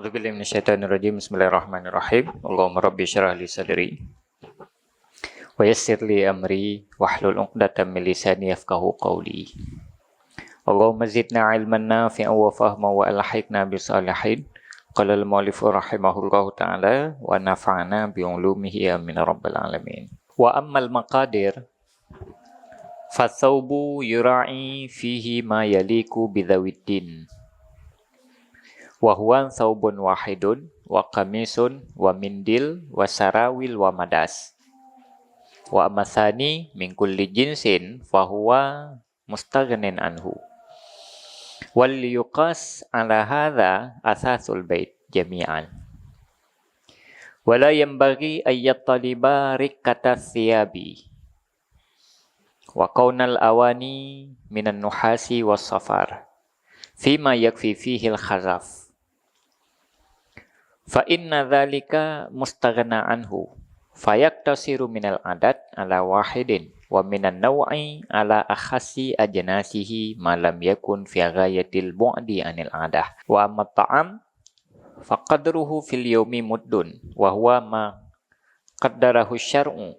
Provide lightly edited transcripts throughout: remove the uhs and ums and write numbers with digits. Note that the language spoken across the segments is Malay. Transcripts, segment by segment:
A'udzubillahi minasyaitonirrajim. Bismillahirrahmanirrahim. Allahumma rabbi syrah li sadri wa yassir li amri wahlul 'uqdatam min lisani yafqahu qawli. Allahumma zidna 'ilman nafi'an wa fahman wa alhiqna bis salihin. Qala al-mu'allif rahimahullahu ta'ala wa nafa'ana bi 'ulumihi amin rabbal alamin. Wa ammal maqadir fathawbu yura'i fihi ma yaliku bidzawiddin. Wa huwa thawbun wahidun wa qamisun wa mindil wa sarawil wa madas. Wa amathani min kulli jinsin fa huwa mustaghnin anhu. Wal yuqas ala hadha asasul bait jami'an. Wala yanbaghi ay yattaliba rikkata thiyabi wa kaunal awani minan nuhasi was safar fima yakfi fihi al-khazaf. Fa inna dzalika mustaghna anhu fayaktasiru minal adat ala wahidin wa minan naw'i ala akhasi ajnasihi ma lam yakun fi ghayatil bu'di anil adah wa amma ta'am faqadruhu fil yawmi muddun wa huwa ma qaddarahu syar'u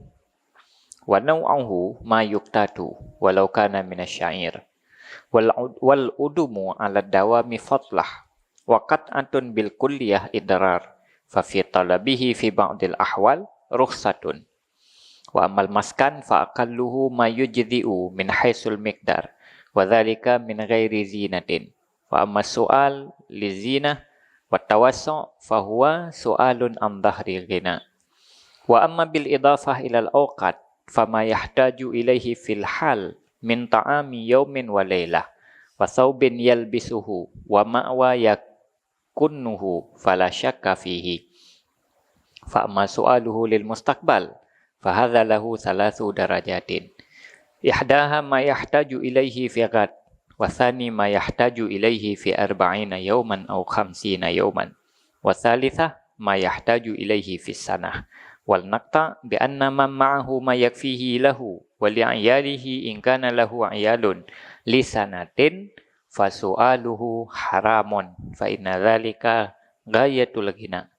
wa naw'uhu ma yuqtatu walau kana minasyair wal udumu ala dawami fatlah waqat antun bil kulliyah idrar fa fi talabihi fi ba'dil ahwal rukhsatun wa amal maskan fa aqalluhu ma yujzi'u min haisul miqdar wa dhalika min ghairi zinatin wa amma su'al li zinah wa tawassu' fa huwa su'alun an dhahri ghina wa amma bil idafah ila al awqat fama yahtaju ilaihi fil hal min ta'ami yaumin wa laylah wa thawbin yalbisuhu wa ma'wa kunnuhu fala syakka fihi fa amma su'aluhu lil mustaqbal fa hadza lahu thalathu darajatin ihdaha ma yahtaju ilaihi fi ghad wa thani ma yahtaju ilaihi fi 40 yawman aw 50 yawman wa thalithah ma yahtaju ilaihi fi sanah wal naqta bi anna man ma'ahu ma yakfihi lahu wa li 'iyalihi in kana lahu 'iyalun li sanatin fasu'aluhu haramun fa inna dzalika ghayatul ghina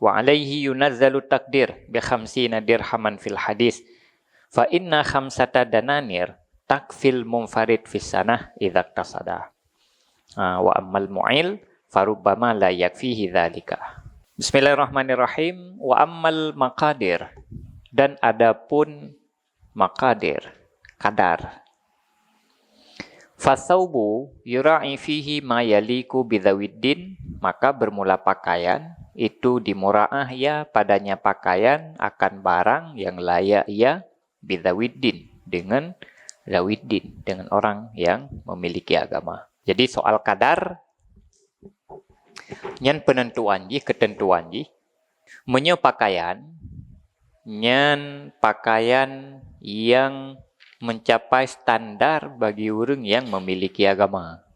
wa alaihi yunazzalu takdir bi 50 dirhaman fil hadis fa inna khamsata dananir takfil munfarid fis sanah idza tasada wa ammal mu'il farubbama la yakfihi dzalika. Bismillahirrahmanirrahim. Wa ammal maqadir, dan adapun maqadir, kadar. Fathawbu yura'i fihi ma yaliku bidzawiddin, maka bermula pakaian itu dimura'ah ya padanya pakaian akan barang yang layak ya bidzawiddin, dengan zawiddin, dengan orang yang memiliki agama. Jadi soal kadar nyan penentuan ji, ketentuan ji menyo pakaian nyan pakaian yang mencapai standar bagi orang yang memiliki agama.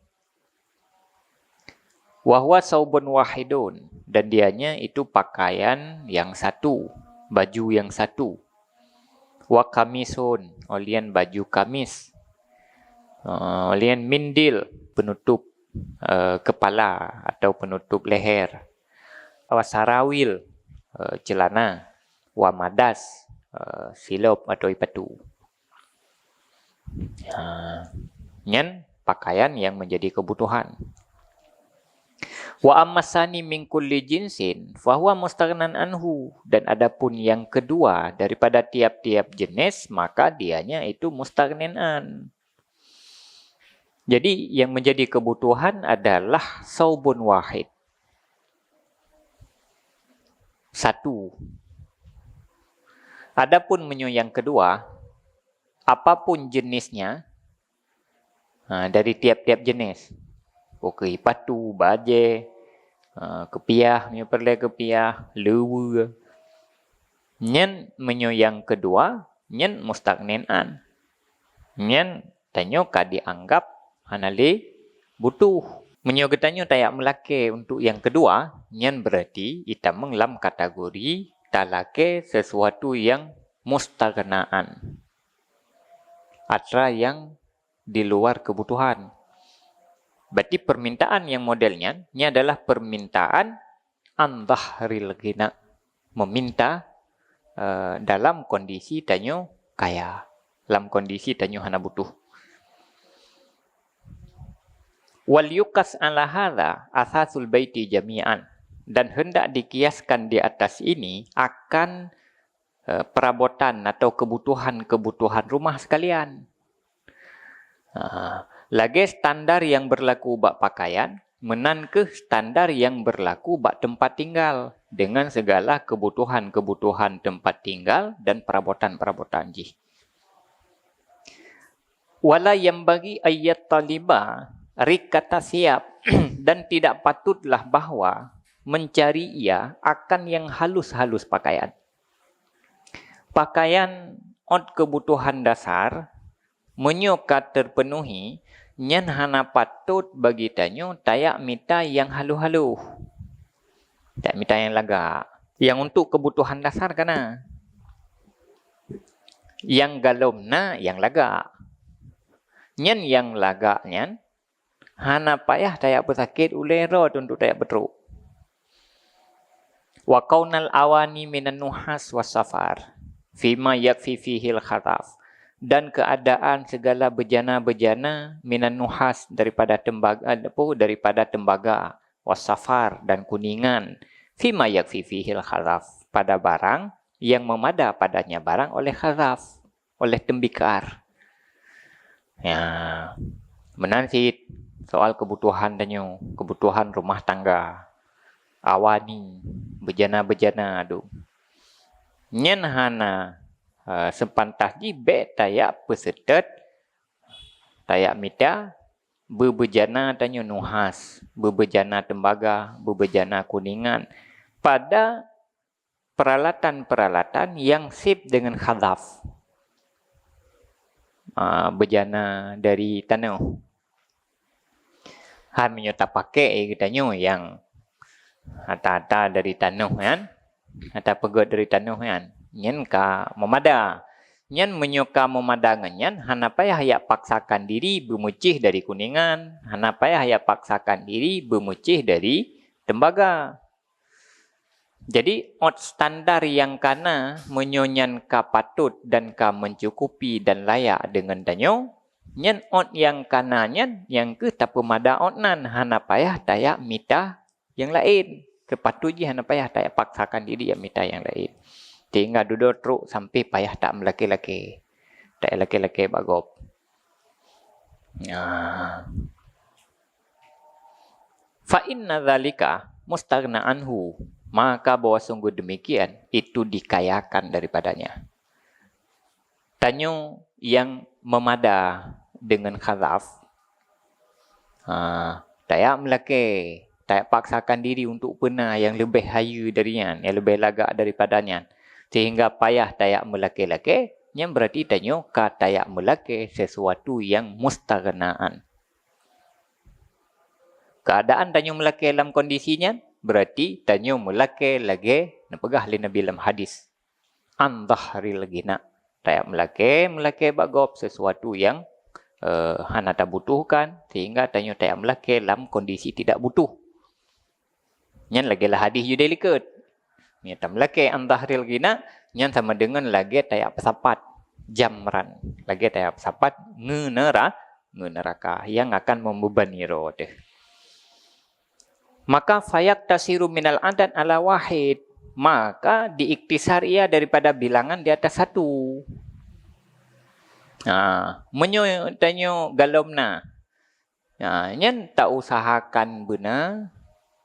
Wahwa saubun wahidun, dan dianya itu pakaian yang satu, baju yang satu. Wa kamisun, olian baju kamis. Olian mindil, penutup kepala atau penutup leher. Wa sarawil, celana. Wa madas, silop atau ipatu. Nyan pakaian yang menjadi kebutuhan. Wa ammasani min kulli jinsin fahuwa mustaghnan anhu, dan adapun yang kedua daripada tiap-tiap jenis maka dianya itu mustaghnin an. Jadi yang menjadi kebutuhan adalah saubun wahid, satu. Adapun menu yang kedua, apapun jenisnya, dari tiap-tiap jenis. Okey, patu, baje, kepiah, perle kepiah, lewu. Nyen menyo yang kedua, nyen mustaghnin an. Nyen tanyo ka dianggap hanale butuh. Menyo getanyo tayak melake untuk yang kedua, nyen berarti ita menglam kategori talake sesuatu yang mustaghnaan. Atra yang di luar kebutuhan. Berarti permintaan yang modelnya ini adalah permintaan an dhahril ghina, meminta dalam kondisi tanyo kaya, dalam kondisi tanyo hana butuh. Wal yuqas ala hadza asasul baiti jami'an, dan hendak dikiaskan di atas ini akan perabotan atau kebutuhan-kebutuhan rumah sekalian. Lagi standar yang berlaku bak pakaian menan ke standar yang berlaku bak tempat tinggal dengan segala kebutuhan-kebutuhan tempat tinggal dan perabotan-perabotan ji. Wala yang bagi ayat taliba rikata siap dan tidak patutlah bahwa mencari ia akan yang halus-halus pakaian. Pakaian od kebutuhan dasar menyokat terpenuhi, nyan hana patut bagi tanyo tayak mita yang halu-halu. Tak mita yang lagak. Yang untuk kebutuhan dasar kana. Yang galomna yang lagak. Nyan yang lagak nyan hana payah tayak pesakit ulerot untuk tayak betruk. Wa kaunal awani minan nuhas wasafar fima yakfi fihil khataf, dan keadaan segala bejana-bejana minan nuhas daripada tembaga wasafar dan kuningan fima yakfi fihil khataf, pada barang yang memada padanya barang oleh khataf, oleh tembikar. Ya, menansit soal kebutuhan danyo, kebutuhan rumah tangga, awani, bejana-bejana adu. Nyen hana sepantah ji be tayak pesetet, tayak mita, bebejana tanyo nuhas, bebejana tembaga, bebejana kuningan, pada peralatan-peralatan yang sip dengan khadaf. Bejana dari tanah. Han menyota pakai kitanyo yang hata-hata dari tanah kan. Hata pegot dari tanah kan. Nyen ka memada. Nyen menyoka memadangan nyen hana payah yak paksakan diri bermucih dari kuningan, hana payah yak paksakan diri bermucih dari tembaga. Jadi ot standar yang kana menyonyan ka patut dan ka mencukupi dan layak dengan danyo, nyen ot yang kana nyen yang ke tak pemada otnan hana payah tayak mita yang lain. Kepatuji hana payah tayak paksakan diri yang mita yang lain. Tinggal duduk truk sampai payah tak melaki-laki. Tak laki-laki bagop. Fa inna dzalika mustaghna anhu. Maka bahwa sungguh demikian itu dikayakan daripadanya. Tanyo yang memada dengan khazaf. Tayak melaki. Tak paksakan diri untuk pena yang lebih hayu darinya, yang lebih lagak daripadanya. Sehingga payah tayak melaki-laki, yang berarti tanyo ka tayak melaki sesuatu yang mustaghnaan. Keadaan tanyo melaki dalam kondisinya, berarti tanyo melaki lagi, napegah li Nabi dalam hadis. An dhahril ghina. Tayak melaki bagop sesuatu yang hana tak butuhkan, sehingga tanyo tayak melaki dalam kondisi tidak butuh. Nyan lagi lah hadis judai likut. Nyan tak melaki an dhahril ghina, nyan sama dengan lagi tayak pesapat. Jamran. Lagi tayak pesapat ngeneraka yang akan membebani roh. Maka fayak tasiru minal adat ala wahid. Maka diiktisar ia daripada bilangan di atas satu. Tanyo galomna. Nyan tak usahakan benar.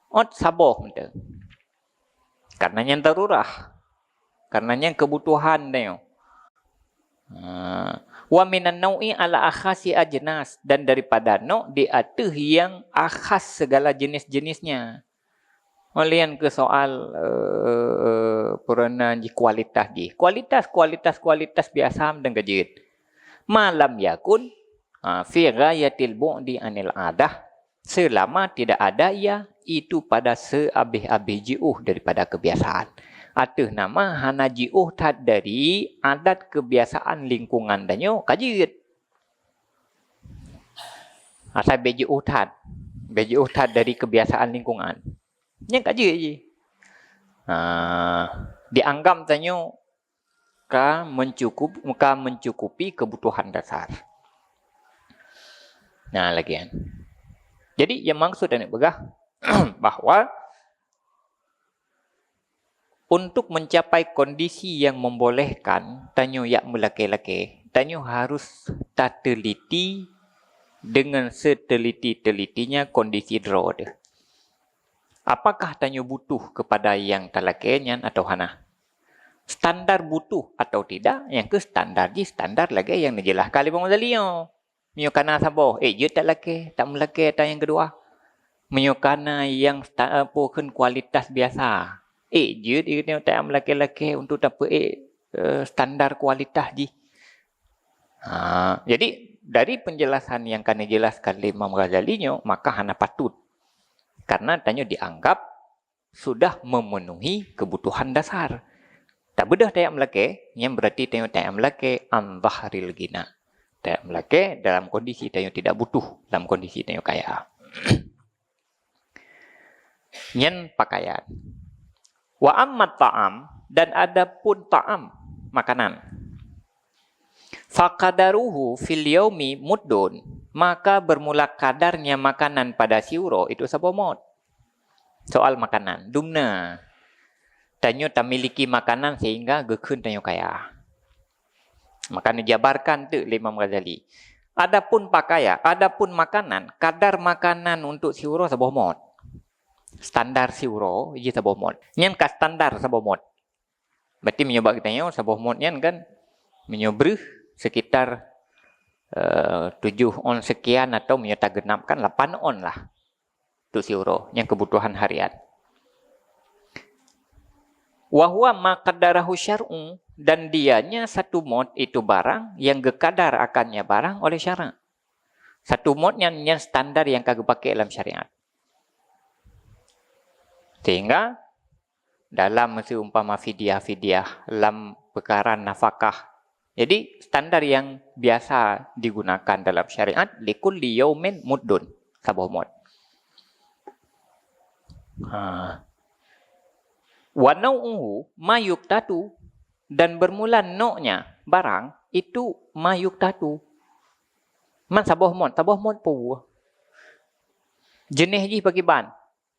Ot saboh. Karena nyan darurah. Karena nyan kebutuhan tayo. Wa minan nau'i ala akhasi ajnas, dan daripada no di atuh yang akhas segala jenis-jenisnya. Olian ke soal purana di kualitas di. Kualitas biasa dan gajit. Malam yakun fi ghayatil bu'di anil adah, selama tidak ada ia itu pada seabih-abih jiuh daripada kebiasaan. Atuh nama hana jiuh tad dari adat kebiasaan lingkungan danyo kajit. Asal bejiuh tad dari kebiasaan lingkungan. Yang kajit je. Dianggap tanyo mencukupi kebutuhan dasar. Nah, lagi kan. Jadi yang maksud dan begah bahwa untuk mencapai kondisi yang membolehkan tanyo yak melake-lake, tanyo harus tak teliti dengan seteliti-telitinya kondisi draw dia. Apakah tanyo butuh kepada yang talakenyan atau hana? Standar butuh atau tidak, yang ke standar lagi yang najelah kali pemodalio. Mio kana sabo, je tak lake, tak melake atau yang kedua. Mio kana yang pokon kualitas biasa. Je dia tak melake-lake untuk dapat standar kualitas ji. Jadi dari penjelasan yang kami jelaskan Imam Ghazali maka hana patut. Karena tanyo dianggap sudah memenuhi kebutuhan dasar. Tak bedah tayak melake, yang berarti tanyo tayak melake an dhahril ghina. Tayak melake dalam kondisi tanyo tidak butuh, dalam kondisi tanyo kaya. Nyen pakaian. Wa ammat ta'am, dan ada pun ta'am, makanan. Faqadaruhu fil yaumi muddun, maka bermula kadarnya makanan pada siuro itu sabomot. Soal makanan, dumna. Tanyo tak miliki makanan sehingga gekun tanyo kaya. Maka dijabarkan tu Imam Ghazali. Adapun pakaian, adapun makanan, kadar makanan untuk siuro sabomot. Standar siuro je sabomot. Nyen ka standar sabomot. Berarti menyebab kita nyo sabomot nyen kan menyobrih sekitar 7 on sekian atau menyata genapkan 8 on lah. Untuk siuro yang kebutuhan harian. Wahwa maqaddarahu syar'u, dan dianya satu mod itu barang yang gekadar akannya barang oleh syarak. Satu mod yang standar yang kagak pakai dalam syariat. Sehingga dalam seumpama fidyah dalam perkara nafkah. Jadi standar yang biasa digunakan dalam syariat likulli yaumin muddun, sabuh mod. Wa nau'uhu ma yuqtatu, dan bermula noknya barang itu ma yuqtatu. Man sabuh mod pu. Jenis ji bagi ban.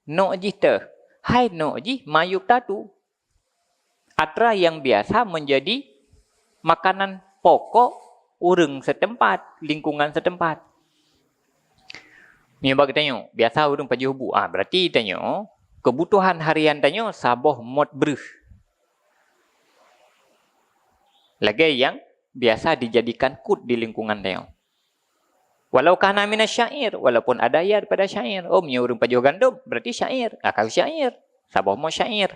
Nok ji te. Hai nok ji ma yuqtatu. Atra yang biasa menjadi makanan pokok urang setempat, lingkungan setempat. Ni bagi tanyo, biasa urang paju hubu. Berarti tanyo kebutuhan harian tanyo saboh mod bruh. Lagi yang biasa dijadikan kut di lingkungan tanyo. Walau kana minasyair, walaupun ada ya daripada syair. Nya urang paju gandum, berarti syair. Akal syair, saboh mod syair.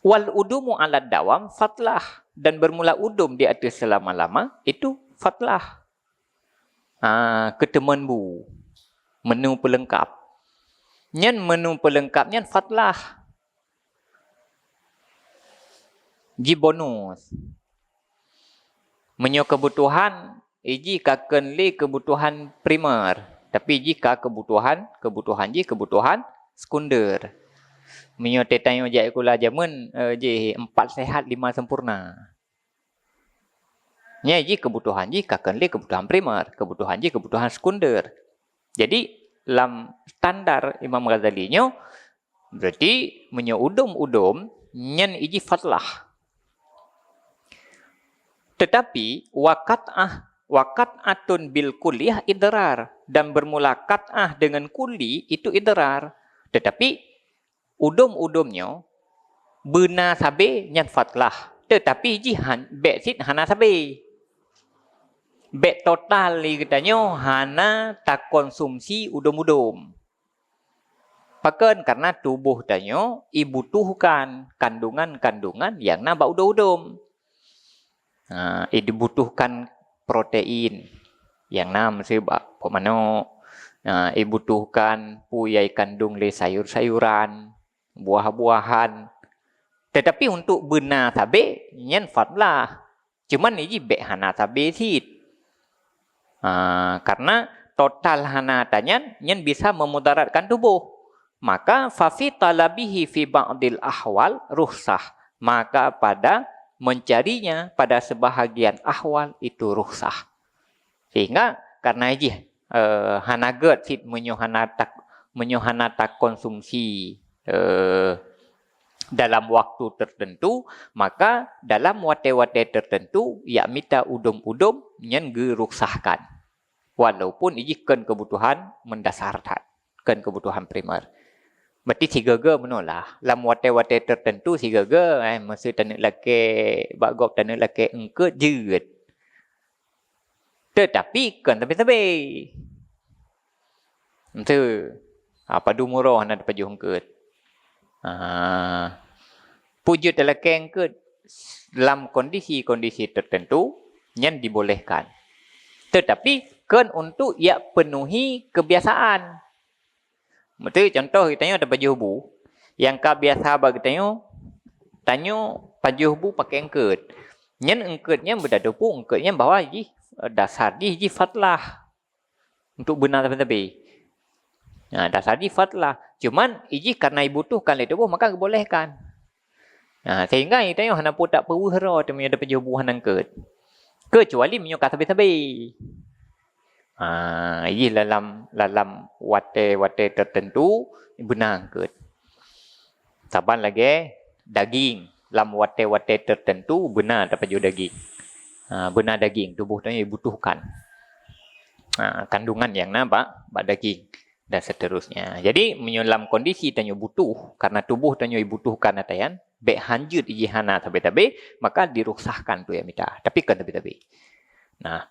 Wal udumu ala dawam fatlah, dan bermula udum di atas selama-lama itu fatlah. Keteman bu, menu pelengkap. Nyen menu pelengkapnya fatlah. Ji bonus. Menyo kebutuhan, iji kaken li kebutuhan primer. Tapi jika kebutuhan sekunder. Menyo tetanyo jai kula jamun je 4 sehat 5 sempurna. Nya ji kebutuhan ji kaken li kebutuhan primer, kebutuhan ji kebutuhan sekunder. Jadi dalam standar Imam Ghazali nyo berarti menyo udum nyen iji fatlah. Tetapi wakat atun bil kuliah idrar, dan bermula qat'ah dengan kuli itu idrar. Tetapi udum-udumnya bena sabe nyan fatlah. Tetapi jihan beksit hana sabe. Bek total li katanya hana tak konsumsi udum-udum. Pakan karena tubuh tanyo dibutuhkan kandungan-kandungan yang nambah udum-udum. Dibutuhkan protein yang nam sebab pemano dibutuhkan puyai kandung le sayur-sayuran, buah-buahan. Tetapi untuk benar tabe nyen fatlah. Cuman ini bek hana tabe sit. Karena total hana tanyan nyen bisa memudaratkan tubuh. maka fa fi talabihi fi ba'dil ahwal rukhsah. Maka pada mencarinya pada sebahagian ahwal itu rukhsah. Sehingga karena ini hanaget sit menyohanata konsumsi dalam waktu tertentu, maka dalam wate-wate tertentu ya mita udum-udum nyen geruksahkan. Walaupun ini kan kebutuhan mendasar kan kebutuhan primer. Berarti tiga ge menolak. Dalam wate-wate tertentu tiga ge masa tanah laki bagop tanah laki engke jeut. Tetapi kan tapi itu padu murah nak paju engke. Pujud telekeng ke dalam kondisi-kondisi tertentu yang dibolehkan. Tetapi kan untuk ia penuhi kebiasaan. Betul contoh kita ada baju hubu yang biasa bagi tanya baju hubu pakai engket. Yang engketnya berdadupu engketnya bahawa dasar ji fatlah untuk benar tapi. Nah, dasar ji fatlah. Cuman iji karena dibutuhkan oleh tubuh maka dibolehkan. Nah, sehingga kita yang hana pun tak perwira tu ada pejubuhan angkat. Kecuali menyuka tabi-tabi. Iji dalam wate tertentu benar angkat. Saban lagi daging dalam wate tertentu benar tak peju daging. Benar daging tubuh tu dibutuhkan. Kandungan yang nampak daging. Dan seterusnya. Jadi menyulam kondisi tanyo butuh karena tubuh tanyo dibutuhkan atayan be hanjut ijihana tabe-tabe maka diruksahkan tu ya mita. Tapi kan tabe-tabe. Nah,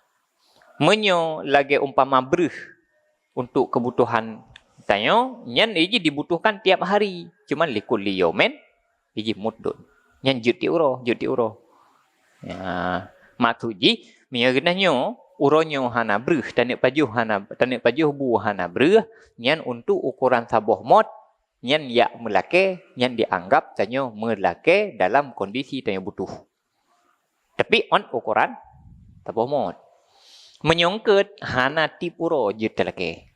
menyo lagi umpama breh untuk kebutuhan tanyo nyen iji dibutuhkan tiap hari. Cuman likul liyomen iji mudun. Nyen juti uro. Ya, maksudji menyo uronyo hana breh tanik pajuh bu hana breh nyan untuk ukuran saboh mod nyan ya melake nyan dianggap tanyo melake dalam kondisi tanyo butuh. Tapi on ukuran saboh mod. Menyongket hana tip uro je telake.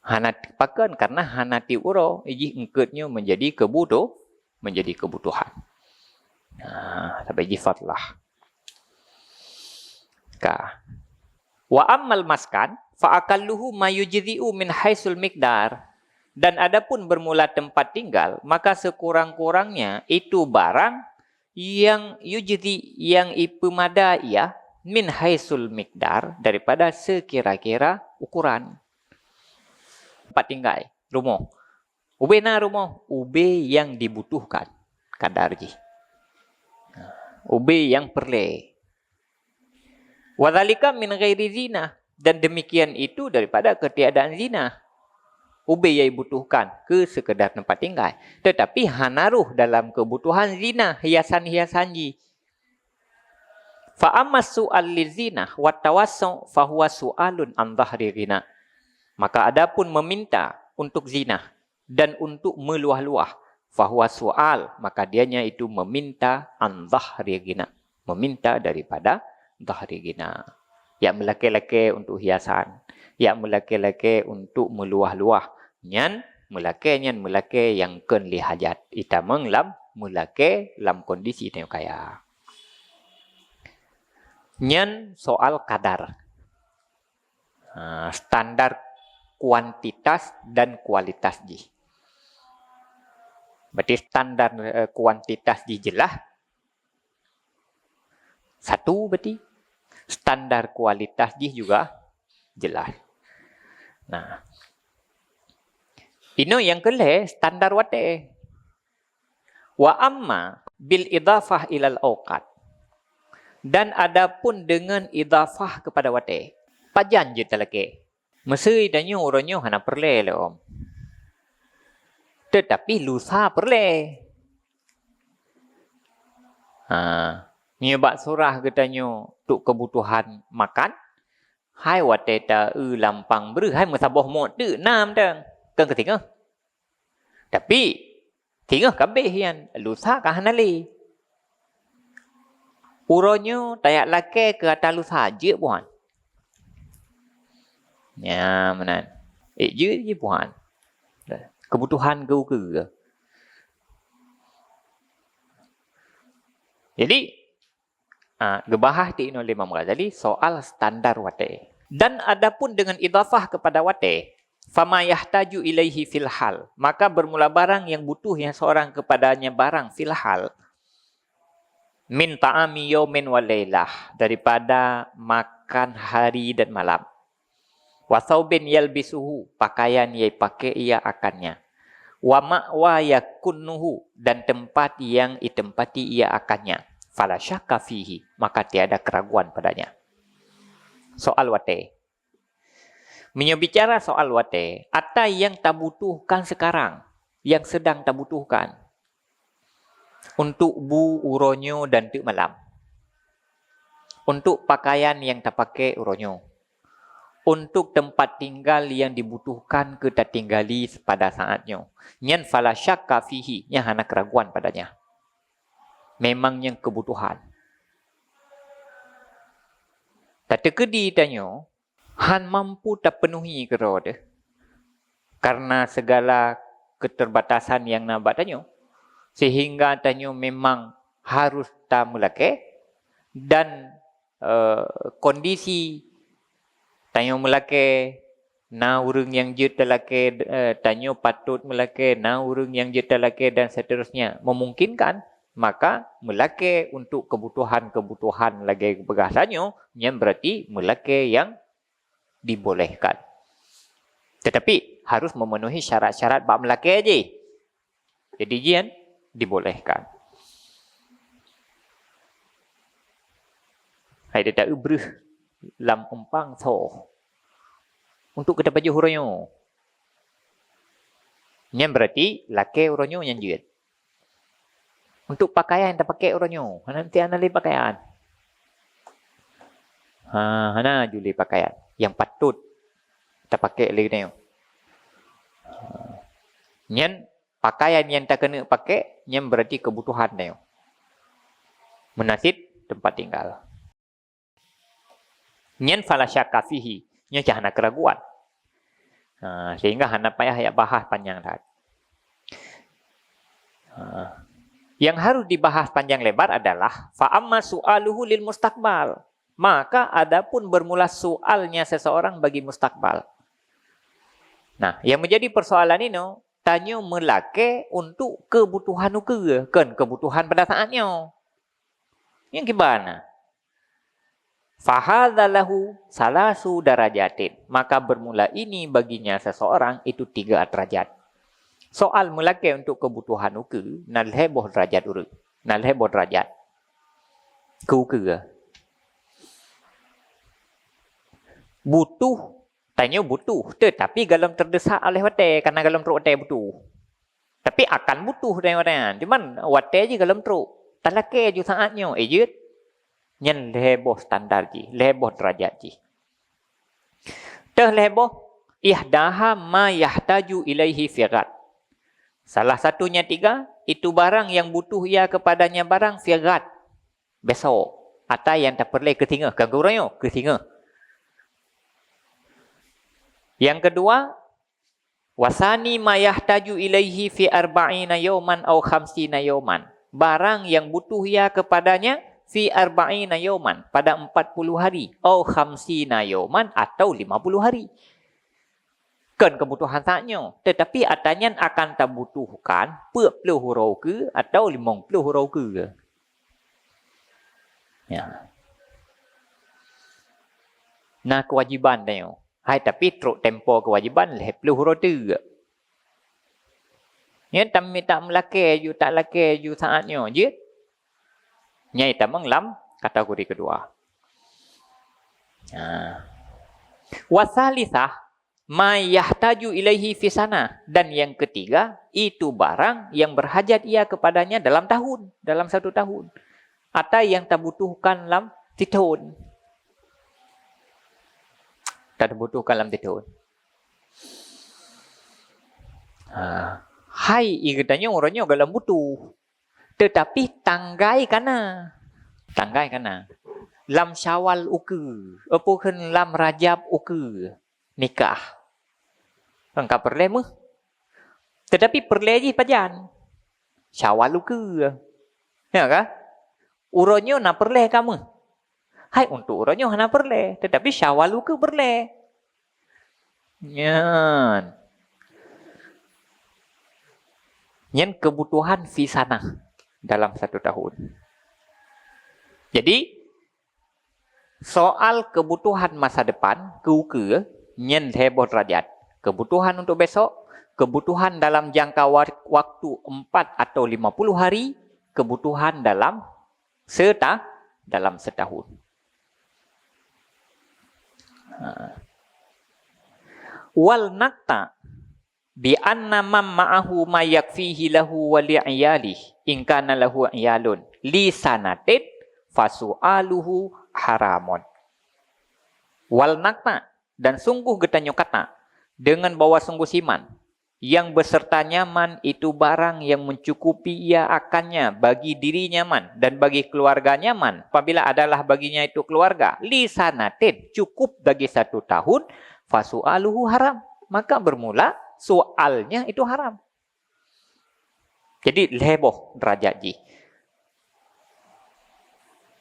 Hana pakan karena hana tip uro iji engketnya menjadi kebutuhan. Sampai jifat lah. Wa ammal maskan fa akalluhu mayujzi'u min haisul miqdar. Dan adapun bermula tempat tinggal, maka sekurang-kurangnya itu barang yang yujzi yang ipemada ia min haisul miqdar daripada sekira-kira ukuran. Tempat tinggal, rumah. Ube na rumah, ube yang dibutuhkan kadar ji. Ube yang perle. Wadzalika min ghairi zina, dan demikian itu daripada ketiadaan zina. Ube yang dibutuhkan ke sekedar tempat tinggal, tetapi hanaruh dalam kebutuhan zina, hiasan-hiasan ji. Fa amma su'al lizina wa tawassu fa huwa su'alun an dhahri ghina. Maka adapun meminta untuk zina dan untuk meluah-luah, fa huwa su'al, maka dianya itu meminta an dhahri ghina, meminta daripada dhahri ghina. Yang melake-lake untuk hiasan, yang melake-lake untuk meluah-luah, nyan melake yang ken li hajat. Ita menglam melake lam kondisi yang kaya. Nyan soal kadar. Standar kuantitas dan kualitas ji. Berarti standar kuantitas ji jelas. Satu berarti. Standar kualitas ji juga jelas. Nah. Ini yang kelih standar wate. Wa amma bil idafah ilal awqat. Dan adapun dengan idafah kepada wate. Pajan je telake. Mesei danyo oronyo hana perle le om. Tetapi lusa perle. Nyebak surah ketanyo untuk kebutuhan makan. Hai wate ta lampang ber. Hai mesaboh mod tu nam tang. Kan ketingah. Tapi tingah kabeh yan. Lusa kah hanali. Uronyo tayak lake ke atas lusa je puan. Ya, menan. Je puan. Kebutuhan kau ke. Jadi, gebahah ti oleh Imam Ghazali soal standar wate. Dan adapun dengan idhafah kepada wate, fama yahtaju ilaihi fil hal, maka bermula barang yang butuh yang seorang kepadanya barang fil hal, min ta'ami yaumin wa lailah, daripada makan hari dan malam. Wa thawbin yalbisuhu, pakaian yang pakai ia akannya. Wa ma'wa yakunnuhu, dan tempat yang ditempati ia akannya. Fala syakka fihi, maka tiada keraguan padanya. Soal wate. Menyobicara soal wate, ada yang tak butuhkan sekarang, yang sedang tak butuhkan. Untuk bu uronyo dan tu malam. Untuk pakaian yang tak pakai uronyo. Untuk tempat tinggal yang dibutuhkan ke tak tinggali pada saatnya. Nyan fala syakka fihi, nya hana keraguan padanya. Memang yang kebutuhan. Tak terkedi tanya, han mampu tak penuhi ke roda. Karena segala keterbatasan yang nampak tanya. Sehingga tanya memang harus tak melake. Dan kondisi tanya melake, na urang yang je telake, tanya patut melake, na urang yang je telake dan seterusnya. Memungkinkan, maka melake untuk kebutuhan-kebutuhan lagi begasannya, yang berarti melake yang dibolehkan. Tetapi harus memenuhi syarat-syarat bab melake aja. Jadi jian dibolehkan. Hai dia tak ubrah lam umpang so. Untuk kita baju huranyo. Yang berarti laki huranyo yang jian. Untuk pakaian tak pakai huranyo. Nanti ana li pakaian. Hana juli pakaian yang patut tak pakai lagi ni. Yang pakaian yang tak kena pakai, yang berarti kebutuhan ni. Menasib tempat tinggal. Yang fala syakka fihi, yang hana keraguan. Sehingga hana payah ya bahas panjang dah. Yang harus dibahas panjang lebar adalah fa amma su'aluhu lil mustaqbal. Maka adapun bermula soalnya seseorang bagi mustakbal. Nah, yang menjadi persoalan ini, tanya melake untuk kebutuhan ke, kan kebutuhan pada saatnya. Yang gimana? Fahadzalahu salasu darajatin. Maka bermula ini baginya seseorang itu 3 derajat. Soal melake untuk kebutuhan ke, nalheboh derajat urut. Nalheboh derajat. Ke. Butuh, tanya butuh. Tetapi galam terdesak oleh wate, karena galam teruk wate butuh. Tapi akan butuh dengan wate. Cuman wate je galam teruk. Talake je saatnya. Ejut. Nyen leboh standar ji. Leboh derajat ji. Leboh. Ihdaha ma yahtaju ilaihi firat. Salah satunya 3. Itu barang yang butuh ia kepadanya barang firat. Besok. Atau yang tak perlu ketinga. Ganggurannya ketinga. Yang kedua, wasani ma yahtaju ilaihi fi arba'ina yawman aw khamsina yawman. Barang yang butuh ia kepadanya fi arba'ina yawman, pada 40 hari, aw khamsina yawman, atau 50 hari. Kan kebutuhan saatnya, tetapi atanya akan tak butuhkan 40 hurau ke atau 50 hurau ke. Ya. Nah, kewajiban dia. Hai, tapi teruk tempo kewajiban lebih huruf tu. Ya, tapi tak melake ju, tak lake ju saatnya. Je. Nyai tak menglam kategori kedua. Wasalisah ma yahtaju ilaihi fi sana. Dan yang ketiga, itu barang yang berhajat ia kepadanya dalam tahun, dalam 1 tahun. Atau yang tak butuhkan dalam tahun. Tak dibutuhkan dalam tahun. Hai, ikatanya orangnya dalam butuh. Tetapi tanggai kana. Tanggai kana. Lam Syawal uke. Apa kan lam Rajab uke. Nikah. Engkau perlemu. Tetapi perleji pajan. Syawal luka. Ya kan? Uronyo na perle kamu. Hai untuk uronyo hana perle. Tetapi syawal luka perle. Nyan. Nyan kebutuhan fi sana dalam 1 tahun. Jadi, soal kebutuhan masa depan, keuke, nyan heboh derajat. Kebutuhan untuk besok, kebutuhan dalam jangka waktu 4 atau 50 hari, kebutuhan dalam setahun. Wal nakta bi anna man ma'ahu ma yakfihi lahu wa li'iyalihi in kana lahu iyalun li sanatin fasu'aluhu haramun. Wal nakta, dan sungguh getanyo kata dengan bawa sungguh siman yang besertanya man itu barang yang mencukupi ia akannya bagi dirinya man dan bagi keluarganya man apabila adalah baginya itu keluarga li sanatin cukup bagi 1 tahun fasu'aluhu haram, maka bermula soalnya itu haram. Jadi leboh derajat ji.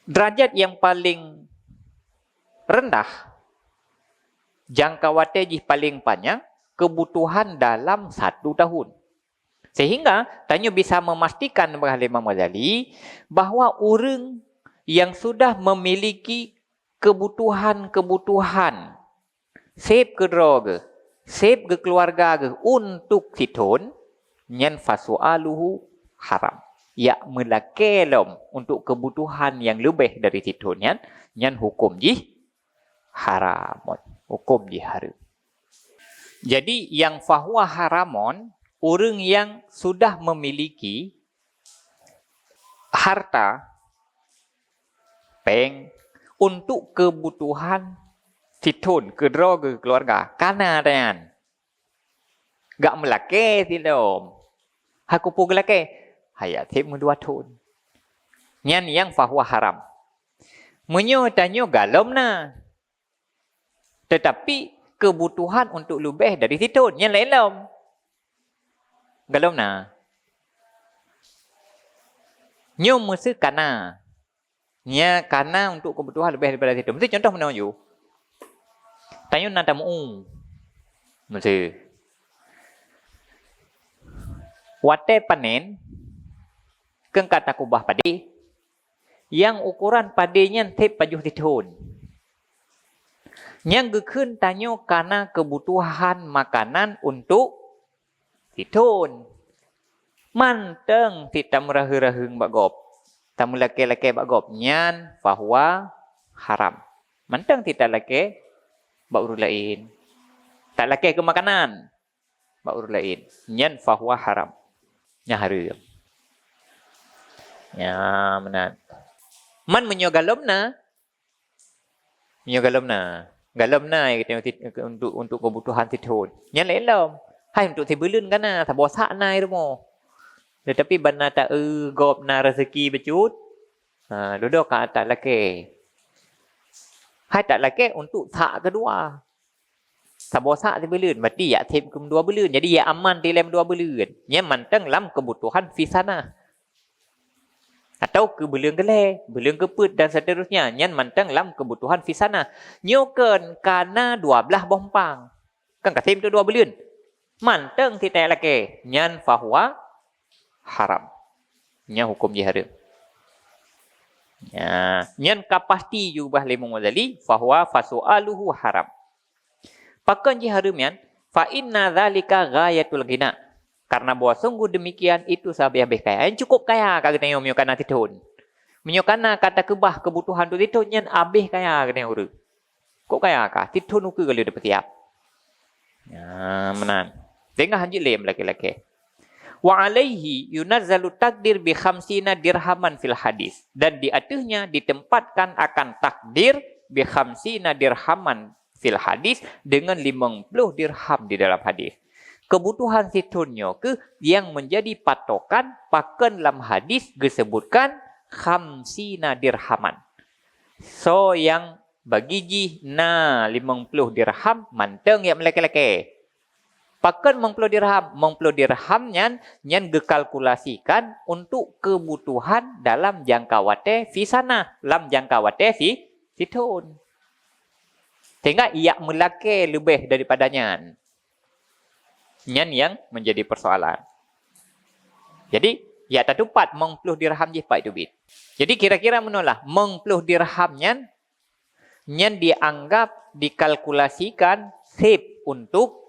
Derajat yang paling rendah, jangka waktu paling panjang, kebutuhan dalam 1 tahun. Sehingga tanyo bisa memastikan oleh Imam Ghazali bahwa orang yang sudah memiliki kebutuhan-kebutuhan save ke droga, save ke keluarga ke untuk siton, nyan fasu'aluhu haram. Ya melakelom untuk kebutuhan yang lebih dari siton nyan hukum ji haram. Hukum ji haram. Jadi yang fahuwa haramon, orang yang sudah memiliki harta peng untuk kebutuhan siton, kedro ke keluarga. Karena dan gak melake silom. Haku pun lake. Hayat tip mendua tun. Nyan yang fahuwa haram. Menyo tanyo galom na. Tetapi kebutuhan untuk lebih dari situ yang lain galom na nyo mesti kana nya kana untuk kebutuhan lebih daripada situ mesti contoh mana you tanyo na tamu mesti wate panen keng kata kubah padi yang ukuran padenya tip pajuh titun yang gekun tanyo karena kebutuhan makanan untuk titun. Manteng kita meraheng-raheng bagop. Tamu laki-laki bagop nyan fahuwa haram. Manteng kita laki bauru lain. Tak laki ke makanan bauru lain. Nyan fahuwa haram. Nya haram. Ya menan. Man menyogalomna. Galam na untuk kebutuhan titun. Yang lain lom. Hai untuk tibulun kana ta bosak na irmo. Tetapi bana ta gop na rezeki becut. Duduk ka tak laki. Hai tak laki untuk tak kedua. Ta bosak tibulun mati ya tip kum 2 bulan. Jadi ya aman dilem 2 bulan. Nya manteng lam kebutuhan fi sana. Atau ke beling geleh, beling keput dan seterusnya. Nyan manteng lam kebutuhan fi sana. Nyoken karena 12 bompang. Kan katim tu 2 bulan. Manteng tidak lagi. Nyan fahuwa haram. Nyan hukum jiharim. Nyan kapasti jubah Imam Ghazali fahuwa fasu'aluhu haram. Pakan jiharim yan fa inna dzalika ghayatul ghina. Karena bahwa sungguh demikian itu sabih-abih kaya. Yang cukup kaya kata yang menyokana titun. Menyokana kata kebah kebutuhan tu titun yang abih kaya kata yang urut. Kok kaya kah? Titun uku kalau dapat tiap. Menan. Tengah hanjit lem laki-laki. Wa alaihi yunazzalu takdir bi 50 dirhaman fil hadis. Dan di atasnya ditempatkan akan takdir bi 50 dirhaman fil hadis dengan 50 dirham di dalam hadis. Kebutuhan situnyo ke yang menjadi patokan pakan dalam hadis disebutkan 50 dirhaman. So yang bagi ji na 50 dirham manteng ya laki-laki. Pakan 10 dirham nyan gekalkulasikan untuk kebutuhan dalam jangka wate fi sana, dalam jangka wate fi tahun. Sehingga ia melake lebih daripadanya. Nyan yang menjadi persoalan. Jadi, ia tak tepat 10 dirham je pak itu bit. Jadi kira-kira menolak 10 dirham nyan dianggap dikalkulasikan save untuk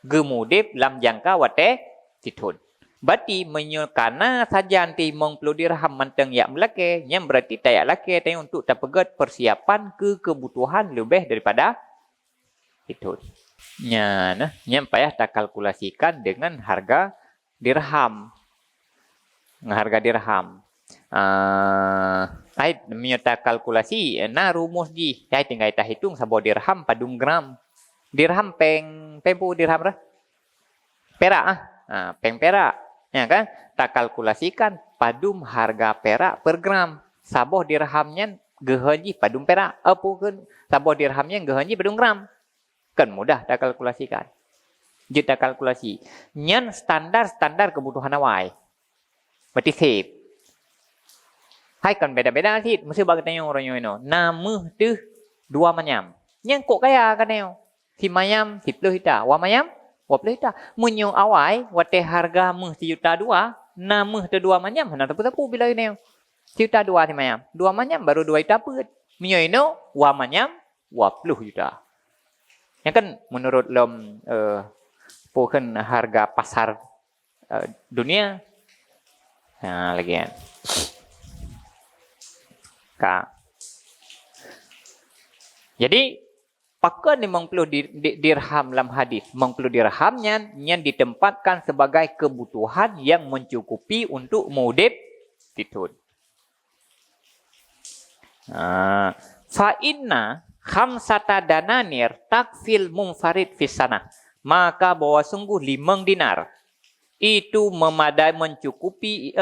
gemudip dalam jangka wate titun. Berarti menyukana saja nanti 10 dirham manteng yak melake, yang berarti tayak lake tapi untuk terpegat persiapan ke kebutuhan lebih daripada titun. Nah, yang payah tak kalkulasikan dengan harga dirham. Harga dirham. Ai menyata kalkulasi na rumus di. Ai tinggal kita hitung sebuah dirham padum gram. Dirham pempu dirham dah. Perak peng perak. Ya kan? Tak kalkulasikan padum harga perak per gram. Sabuh dirhamnya gehanji padum perak. Apa kan? Sabuh dirhamnya gehanji padum gram. Kan mudah tak kalkulasikan. Kita kalkulasi. Nyan standar kebutuhan awal. Berarti save. Hai kan beda-beda sih. Mesti bagi tanya orang yang ini. Nama tu 2 manyam. Yang kok kaya kan ni? Si mayam 10 juta, wa mayam 20 juta. Munyo awai wate harga meh 1 juta 2, na meh tu 2 manyam hana tapu-tapu bila ini. 1 juta 2 si mayam. 2 manyam baru 2 juta put. Munyo ino wa manyam 20 juta. Yang kan menurut lom bukan harga pasar dunia. Nah, lagi kan. Kak. Jadi pakai 50 dirham dalam hadis. 50 dirhamnya yang ditempatkan sebagai kebutuhan yang mencukupi untuk mudib titun. Fa inna khamsata dananir takfil munfarid fis sana. Maka bahwa sungguh 5 dinar itu memadai mencukupi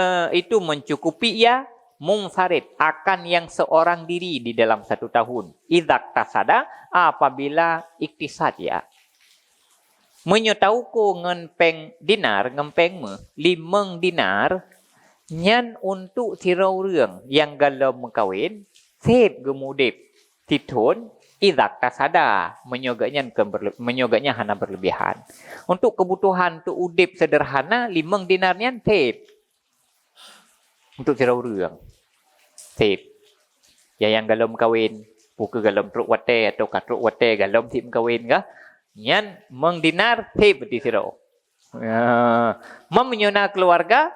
ya munfarid akan yang seorang diri di dalam 1 tahun. Idzak tasada apabila iktisad ya. Menyatahu ko ngempeng dinar, ngempeng 5 dinar nyan untuk tirau reung yang galau mengkawin, save gemudip titun, idzak tasada menyoganya hana berlebihan. Untuk kebutuhan untuk udip sederhana 5 dinarnya save. Untuk tirau reung. Save. Ya yang galau mengkawin, buka galau truk wate atau katruk wate galau tim kawin ka. Nyan mengdinar save berarti tirau. Menyona keluarga.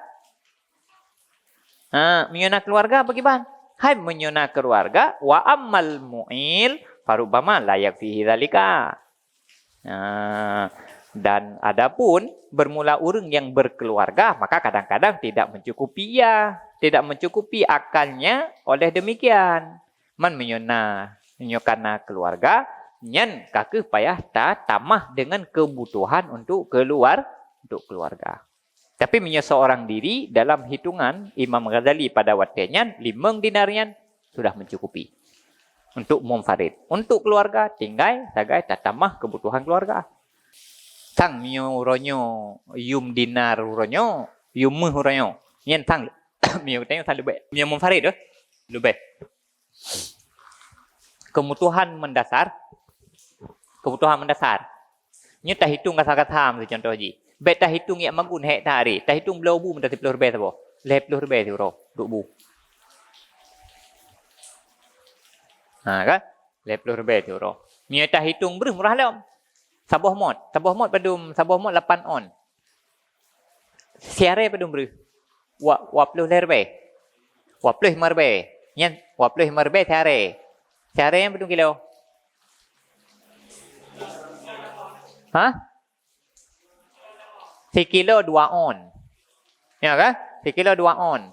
Menyona keluarga bagaimana? Hai menyona keluarga wa ammal mu'il farubama layak fihi dzalika. Dan adapun bermula urang yang berkeluarga maka kadang-kadang tidak mencukupi ya, tidak mencukupi akalnya oleh demikian. Man menyokana keluarga nyan kakeh payah tamah dengan kebutuhan untuk keluarga. Tapi seorang diri dalam hitungan Imam Ghazali pada waktunya 5 dinarnya sudah mencukupi untuk munfarid. Untuk keluarga tinggal sagai tamah kebutuhan keluarga. Tang mio ronyo yum dinar ronyo yum muh ronyo. Nyen tang mio tengok tang lebih. Mio munfarid lebih. Kebutuhan mendasar. Nyo tak hitung kata-kata contoh ji. Bet tak hitung ya magun hek tari. Tak hitung belau bu mendah 10 rubeh sabo. 10 rubeh tu ro, 2 bu. Kan? 10 rubeh tu ro. Mio tak hitung ber murah lam. Sabuh mod padum, sabuh mod 8 on. Siare padum ber. Wa 20 rubeh. 25 rubeh. Nyen 25 rubeh siare. Siare yang padum kilo. Sekilo 2 on. Ya kan? Sekilo 2 on.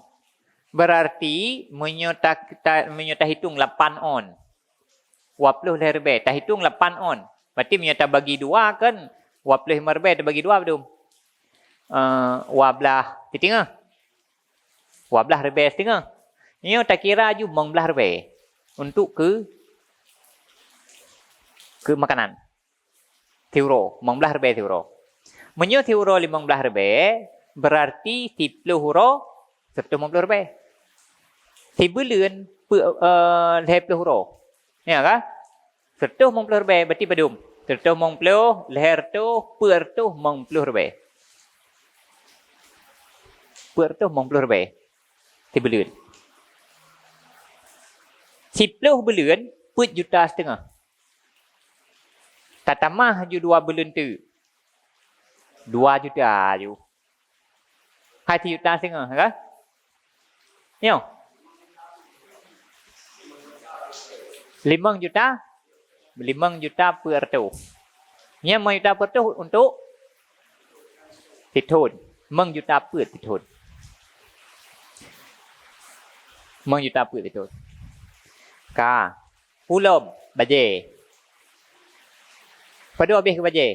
Berarti menyota hitung 8 on. 20 lebih. Tak hitung 8 on. Berarti menyota bagi 2 kan 25 lebih bagi 2 belum? 12 setengah. 12 lebih setengah. Ini tak kira ju 19 lebih untuk ke makanan. Euro, 19 lebih euro. Menyo si huro 15 lebih, berarti 10 huro 150 lebih. Si bulan 20 huro. Ya kan? 150 lebih berarti bedum. 150 leher tu per tu 50 lebih. Per tu 50 lebih. Si bulan. 10 bulan 4 juta setengah. Tak tambah ju 2 bulan tu. 2 juta ju. 2 juta setengah kan? Ya. 5 juta 5 juta per tu. Nya 5 juta per tu untuk tithun. 5 juta per tithun. 5 juta per tithun. Ka. Pulom baje. Pada habis ke baje.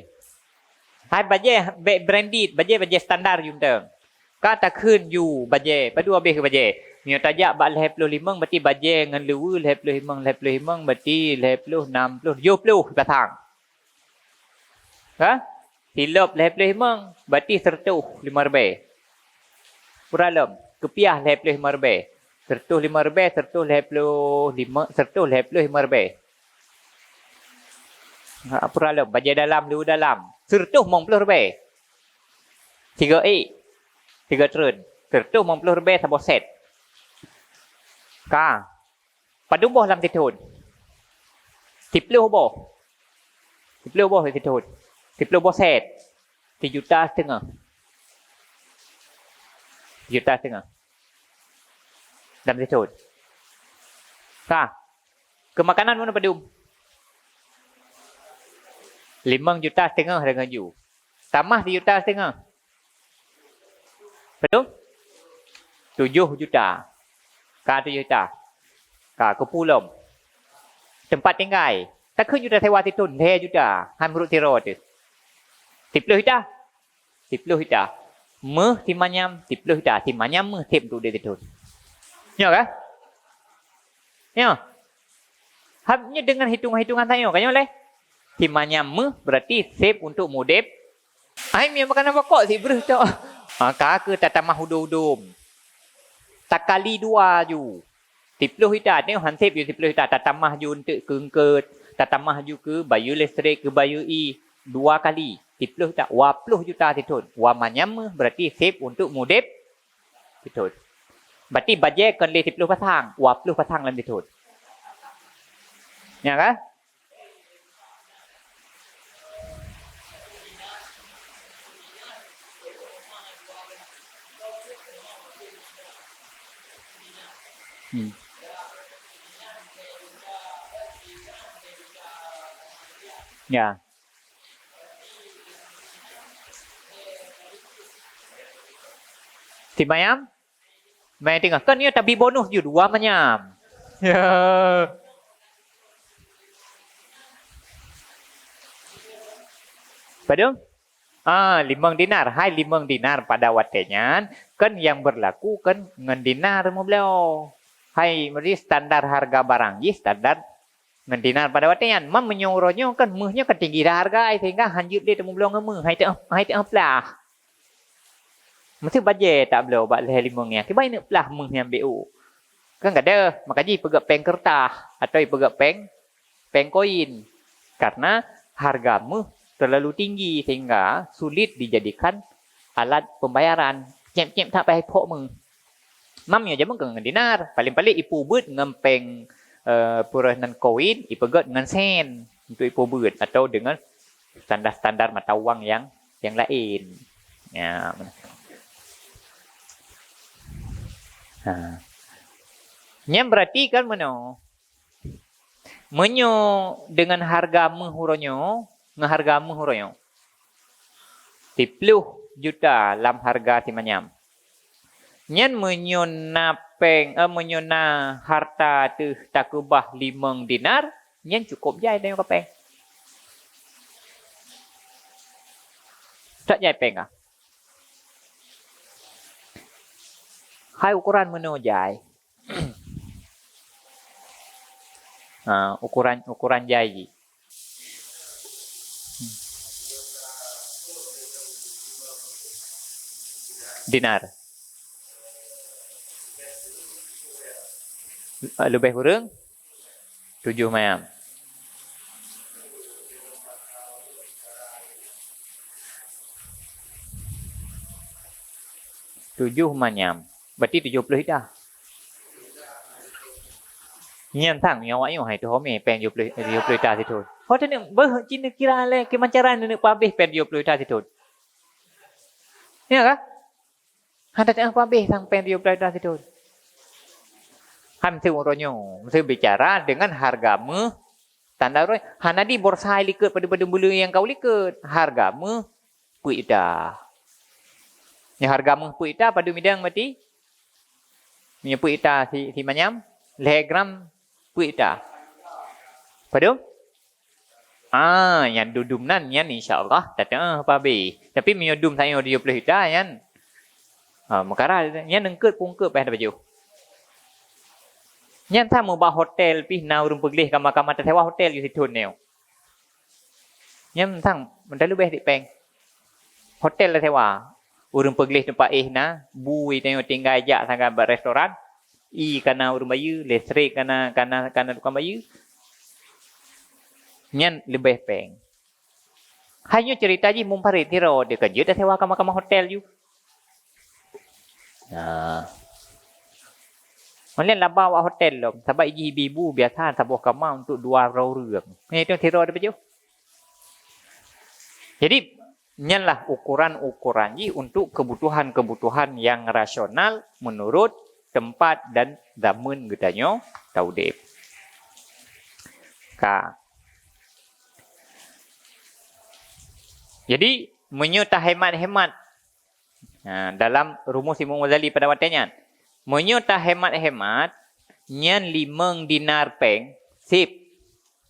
Hai baje branded, baje standar yum teng. Ka ta khun yu baje. Pada habis ke baje. Ni tajak bak 25 berarti baje ngan lewu 25 berarti 60 70 batang. Ha? Hilop 25 berarti 105 lebih. Puralem kepiah 25 lebih. 105 lebih 125 lebih. Ha puralem baje dalam lewu dalam 150 lebih. 3 3 trun 150 lebih sabo set. Ka. Padung boh lam tithun. 10 boh. 10 boh tithun. 10 boh set. 3 juta setengah. 3 juta setengah. Lam tithun. Ka. Ke makanan mana padung? 5 juta setengah dengan you. Tambah 3 juta setengah. Betul? 7 juta. Ka 7 juta. Ka ke Pulom. Tempat tinggal. Tak kun juta sewa titun 10 juta. Han menurut tiro tu. 10 juta. 10 juta. Meh timanyam 10 juta. Timanyam meh tip tu dia titun. Ya kan? Ya. Habnya dengan hitungan-hitungan saya kan oleh. Timanyam meh berarti save untuk modep. Ai mi makanan pokok si bro tu. Ka ke tatamah hudum-hudum. Tak kali 2 ju. 10 juta ni hansip ju 10 juta. Tak tambah ju untuk kengket. Tak tambah ju ke bayu listrik ke bayu 2 kali. 10 juta. 20 juta titun. Wa manyam berarti save untuk modep. Titun. Berarti bajet kan le 10 pasang. 20 pasang dalam titun. Ya kan? Ya. Si Mayam? Mayam tengah. Kan ni tapi bonus je 2 Mayam. Ya. Padahal? 5 dinar. Hai 5 dinar pada waktunya. Kan yang berlaku kan ngan dinar mo beliau. Hai meri standar harga barang. Ye standar ngan dinar pada waktunya. Mam menyuruhnya kan mehnya kan tinggi harga sehingga hanjut dia temu beliau ngemu. Hai te pelah. Mesti bajet tak beliau bak leh 5 nya. Ki baik nak pelah mehnya BU. Kan enggak ada. Makanya pegak peng kertas atau pegak peng koin. Karena harga meh terlalu tinggi sehingga sulit dijadikan alat pembayaran. Cem-cem tak payah pok meng. Mamnya je meng dengan dinar. Paling-paling ipu but dengan peng puranan koin, ipegat dengan sen untuk ipu but atau dengan standar-standar mata wang yang lain. Ya. Nya berarti kan menyo dengan harga menghuronyo ngeharga menghuronyo 10 juta lam harga timanyam. Nyan menyo na harta tu takubah 5 dinar, nyan cukup jai dengan kapeng. Tak jai peng ah. Hai ukuran meno jai. Ukuran jai. Dinar. Lebih kurang 7 mayam. Tujuh manyam. Berarti 70 dah. Nhân thẳng nhau ấy hay tôi hôm pen 70 ta thì thôi. Họ thế này bơ chín kira le cái mancaran ni pabe pen 70 ta thì thôi. Ya kah? Handa tengah pabe sang pen 70 ta thì thôi. Ham semuanya, saya bicara dengan hargamu. Tanda roy, hana di borsa liket pada bulu yang kau liket. Hargamu puida. Ya hargamu puida pada midang mati. Punya puida si manyam. Legram puida. Pada? Yang dudum nan yan insyaallah datang pabe. Tapi menyodum saya 20 juta yan. Makara yan nengket pungket pada baju. Yan tha mau ba hotel pi na urung peglih kamar-kamar tersewa hotelอยู่situ neo. Yan thang mendalu beh di peng. Hotel tersewa. Urung peglih tempat na bui tengok tinggal ajak sangat restoran. Kana urung bayu, listrik kana tukang bayu. Yan lebih peng. Hanya cerita ji mumparit tiro dia kerja dah sewa kamar-kamar hotel you. Mungkin lah bawa hotel lom. Sebab ibu biasa sebuah kamar untuk 2 orang. Ini tu tiro ada baju. Jadi, nyalah ukuran-ukuran ji untuk kebutuhan-kebutuhan yang rasional menurut tempat dan zaman gedanya taudib. Jadi, menyuta hemat-hemat. Dalam rumus Imam Ghazali pada waktunya. Menyuta hemat-hemat. Nyan 5 dinar peng. Sip.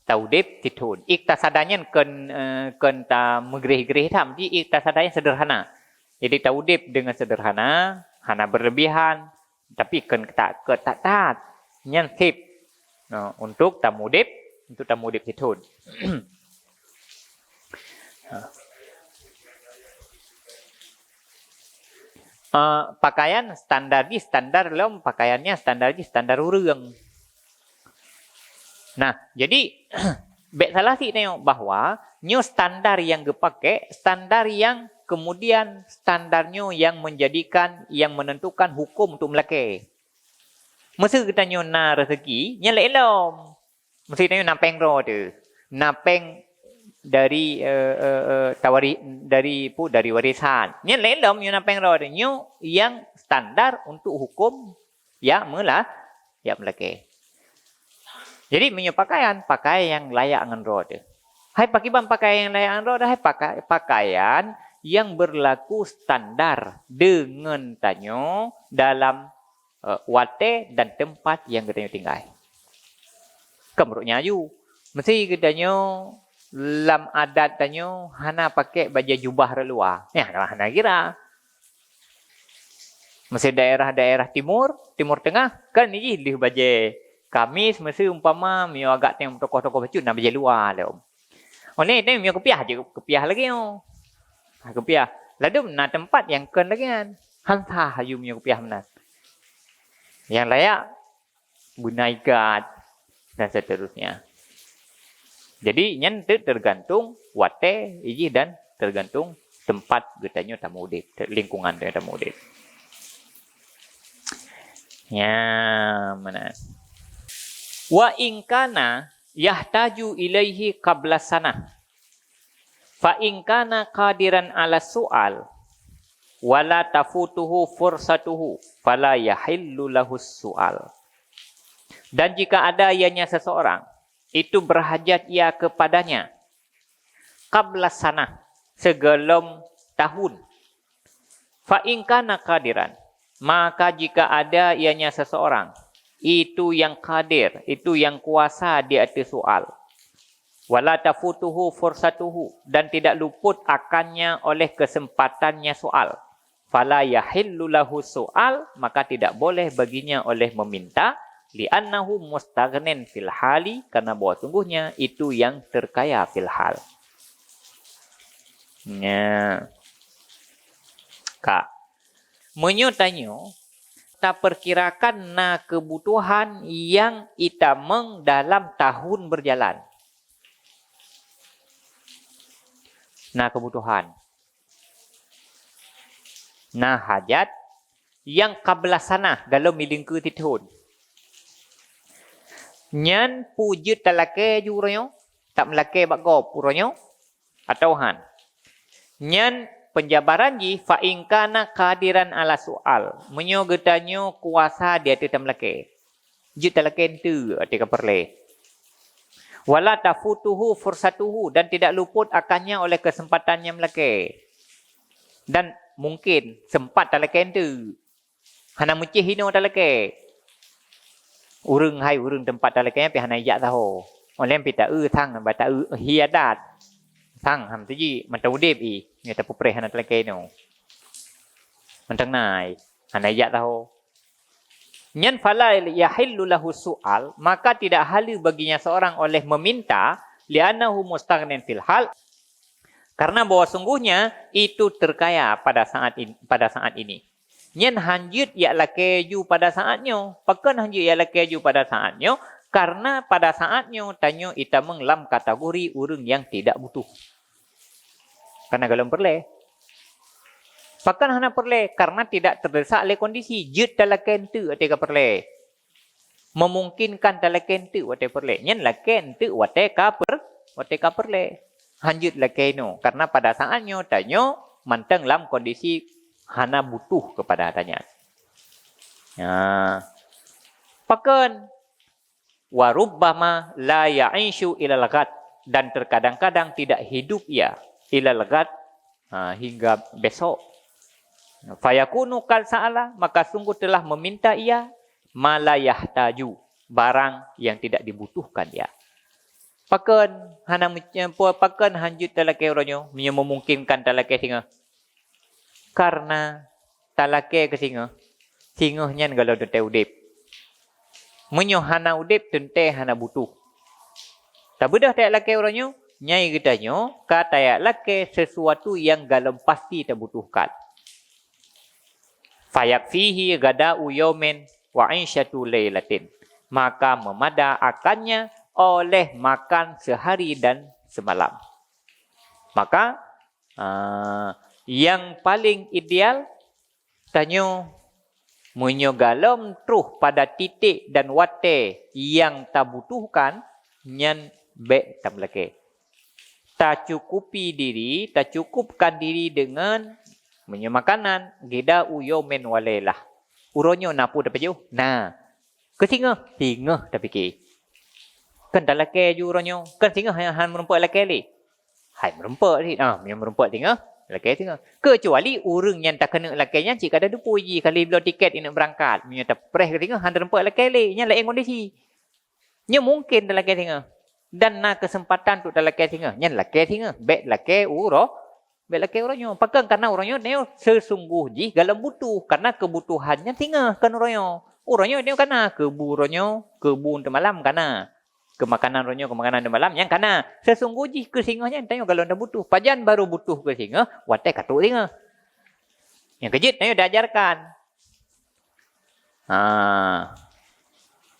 Taudib titun. Iktasadanya ken ta megerih-gerih tam. Jadi iktasadanya sederhana. Jadi taudib dengan sederhana. Hana berlebihan. Tapi ken ketat. Nyan sip. Untuk tamudib. Untuk tamudib titun. Pakaian standar lom pakaiannya standar urang. Nah, jadi bek salah sih tengok bahwa new standar yang dipakai standar yang kemudian standarnya yang menentukan hukum untuk melake. Mesti kita nyona rezeki nyelek lom. Mesti tengok napeng ro tu. Napeng dari dari warisan. Nya lelom yang napeng ro nyu yang standar untuk hukum ya melake. Jadi menyu pakaian yang layak dengan ro tu. Hai pakaian yang layak dengan ro dah pakaian yang berlaku standar dengan tanyo dalam wate dan tempat yang kita tinggal. Kemenurutnya you mesti kita lam adat tanyo hana pakai baju jubah reluar. Ya, hana kira. Mesti daerah-daerah timur tengah kan ni lih baju kamis mesti umpama mio agak tengok tokoh-tokoh baju nak baju luar le. Oleh ni mio kepiah lagi yo. Kepiah. Lalu na tempat yang ken lagi kan. Hantah hayu mio kepiah menan. Yang layak bunaikat dan seterusnya. Jadi nyen tergantung wate iji dan tergantung tempat getanya tamudib, lingkungan dia tamudib. Ya, mana? Wa in kana yahtaju ilaihi qabla sanah. Fa in kana qadiran ala su'al wala tafutuhu fursatuhu fala yahillu lahu su'al. Dan jika ada ianya seseorang itu berhajat ia kepadanya qabla sanah sebelum tahun. Fa in kana qadiran, maka jika ada ianya seseorang itu yang qadir, itu yang kuasa di atas soal. Wala tafutuhu fursatuhu, dan tidak luput akannya oleh kesempatannya soal. Fala yahillu lahu soal, maka tidak boleh baginya oleh meminta. Li'annahu mustaghnin fil hali, karena bahwa sungguhnya itu yang terkaya fil hal. Ya. Menyo tanyo, kita perkirakan na kebutuhan yang itameng dalam tahun berjalan. Na kebutuhan. Na hajat yang kablasana dalam milingku titun. Nyan pujut talake juronyo, tak melake bago puronyo, atau han. Nyan penjabaran ji fa ingkana kadiran ala soal. Menyo getanyo kuasa dia tu tam melake. Jut talake tu atika perle. Wala tafutuhu fursatuhu dan tidak luput akannya oleh kesempatannya melake. Dan mungkin sempat talake tu. Hana mucih hino talake. Urung hai urung tempat talakenya pi hana ya tahu. Oleh pita thang bata hiadat. Thang ham tu ji mantudip i. Nya ta pupre hana talakeno. Mantang nai hana ya tahu. Nyan fala yahillu lahu su'al, maka tidak halal baginya seorang oleh meminta li'annahu mustaghnin fil hal. Karena bahwa sungguhnya itu terkaya pada saat ini. Nyen hanjut ya lakeju pada saatnya. Pakan hanjut ya lakeju pada saatnya. Karena pada saatnya tanyo ita menglam kategori urang yang tidak butuh. Karena galem perle. Pakan hana perle. Karena tidak terdesak oleh kondisi. Jut talaken tu atika perle. Memungkinkan talaken tu wate perle. Nyen laken tu wateka perle. Hanjut lakeno. Karena pada saatnya tanyo manteng lam kondisi hana butuh kepada adanya. Ya. Pakan warubbama la ya'ishu ilal ghad dan terkadang-kadang tidak hidup ia ilal ghad hingga besok. Fayakunu kal sa'ala maka sungguh telah meminta ia ma la yahtaju barang yang tidak dibutuhkan ia. Pakan pakan hanjut talake oronyo memungkinkan talake singa. Karena talake ke singa nyan kalau tente udip. Menyo hana udip tente hana butuh. Tak bedah tak lake oranyo, nyai getanyo kata ya lake sesuatu yang galem pasti terbutuhkan. Fayak fihi gada'u yaumin wa ainsyatu lailatin. Maka memada akannya oleh makan sehari dan semalam. Maka yang paling ideal tanyo menyo galem truh pada titik dan wate yang tak butuhkan nyan be tak melake. Tak cukupkan diri dengan menyo makanan geda uyomen walelah. Uronyo napu dapat jauh. Nah, kesinga tak fikir. Kan tak lake ju uronyo. Kan singa han merempak lake li. Hai merempak ni. Merempak tinggal. Laki tengah. Kecuali urang yang tak kena lakinya cik ada dupu ji kali beli tiket ini berangkat. Nya tak preh ke tengah hang rempak laki le nya lain kondisi. Nya mungkin dah laki tengah. Dan na kesempatan tu dah laki tengah. Nya laki tengah. Bek laki uro. Bek laki uronyo. Pakai karena uronyo neo sesungguh ji galam butuh karena kebutuhannya tengah kan uronyo. Uronyo neo karena kebun temalam karena kemakanan ronyo, kemakanan di malam yang kana sesungguhnya kesingahnya tanya kalau anda butuh pajan baru butuh kesingah watai katuk singa yang kejut tanya diajarkan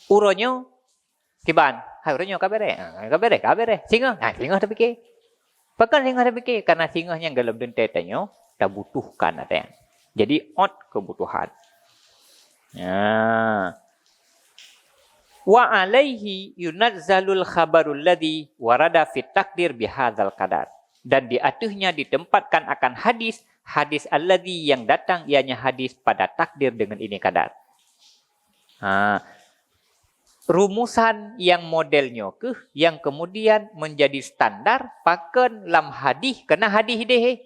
uronyo kiban hai uronyo kabere singa singa tak fikir pakan singa tak fikir karena singahnya galam dente tanya tak butuhkan ada yang jadi kebutuhan wa alaihi yunazzalul khabarul ladzi warada fit takdir bihadzal qadar dan di atasnya ditempatkan akan hadis alladzi yang datang ianya hadis pada takdir dengan ini kadar. Rumusan yang modelnya yang kemudian menjadi standar paken lam hadis kena hadis deh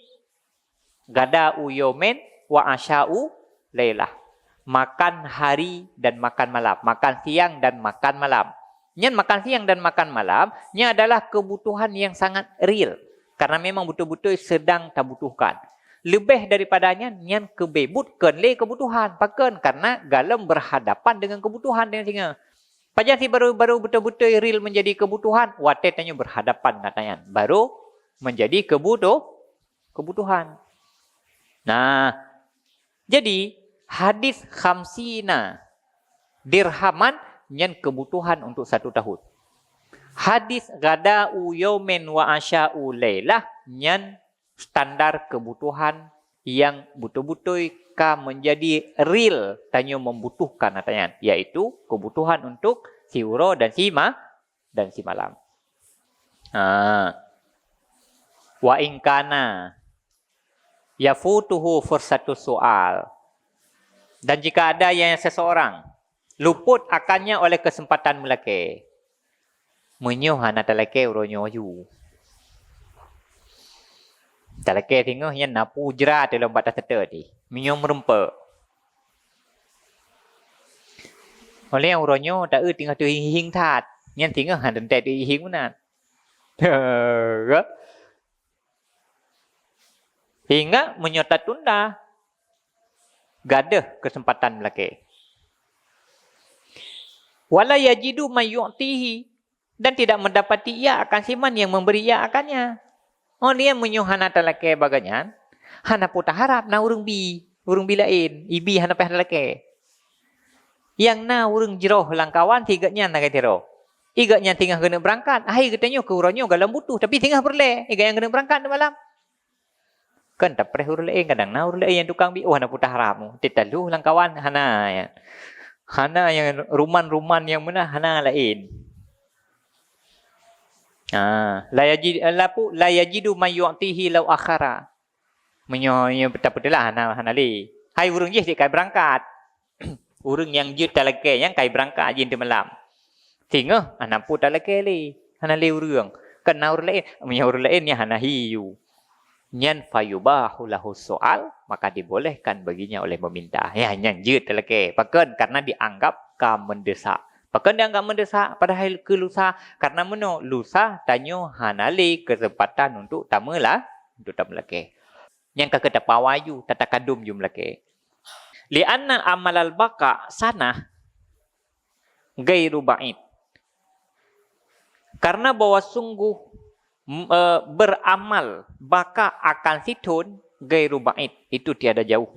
gada uyomen wa asya'u lailah. Makan hari dan makan malam. Makan siang dan makan malam. Nyan makan siang dan makan malam, nya adalah kebutuhan yang sangat real. Karena memang betul-betul sedang tak butuhkan. Lebih daripadanya, nyan kebebutkan le kebutuhan. Pakan karena galam berhadapan dengan kebutuhan dengan singa. Pajan si baru betul-betul real menjadi kebutuhan, wate tanya berhadapan katanya. Baru menjadi kebutuhan. Nah, Jadi hadis khamsina dirhaman nyen kebutuhan untuk 1 tahun. Hadis gada'u yaumin wa asya'u lailah nyen standar kebutuhan yang betul-betul menjadi real tanya membutuhkan katanya, yaitu kebutuhan untuk siuro dan si malam. Wa ingkana yafutuhu fursatu soal. Dan jika ada yang seseorang luput akannya oleh kesempatan melake, menyoh anak talake uronyo yu. Talake tengok yang napu jerat dalam batas serta di. Menyoh merempa. Oleh yang uronyo tak tinggal tu hing tat. Yang tengok handan tak tu hing mana. Hingga menyota tunda. Gadah kesempatan melake. Wala yajidu mayyu'tihi. Dan tidak mendapati ia akan siman yang memberi ia akannya. Oh dia menyuhana talake baganyan. Hana puta harap na urung bi lain. Ibi hana peh talake. Yang na urung jeroh langkawan tiganya na katero. Iganya tinggal kena berangkat. Hai katanya ke uranyo galam butuh tapi tinggal berle. Iga yang kena berangkat di malam. Kan tak pereh urle kadang na urle yang tukang bi oh hana puta harapmu. Titalu langkawan hana ya. Hana yang ruman-ruman yang mana hana lain. La yajidu mayyu'tihi law akhara. Menyonya betul-betul hana li. Hai urang je kai berangkat. Urang yang je talake yang kai berangkat je di malam. Tinggal anak pu talake li. Hana li urang. Kena urang lain, menyo urang lain yang hana hiu. Nyan fayubahu lahu soal, maka dibolehkan baginya oleh meminta. Ya nyan je talake. Pakan karena dianggap mendesak. Pakan dianggap mendesak padahal ke lusa karena meno lusa tanyo hanali kesempatan untuk tamalah untuk tamelake. Yang kata pawayu tata kadum jumlake. Li anna amalal baqa sana gairu ba'id. Karena bahwa sungguh beramal baka akan situn gairu ba'id itu tiada jauh.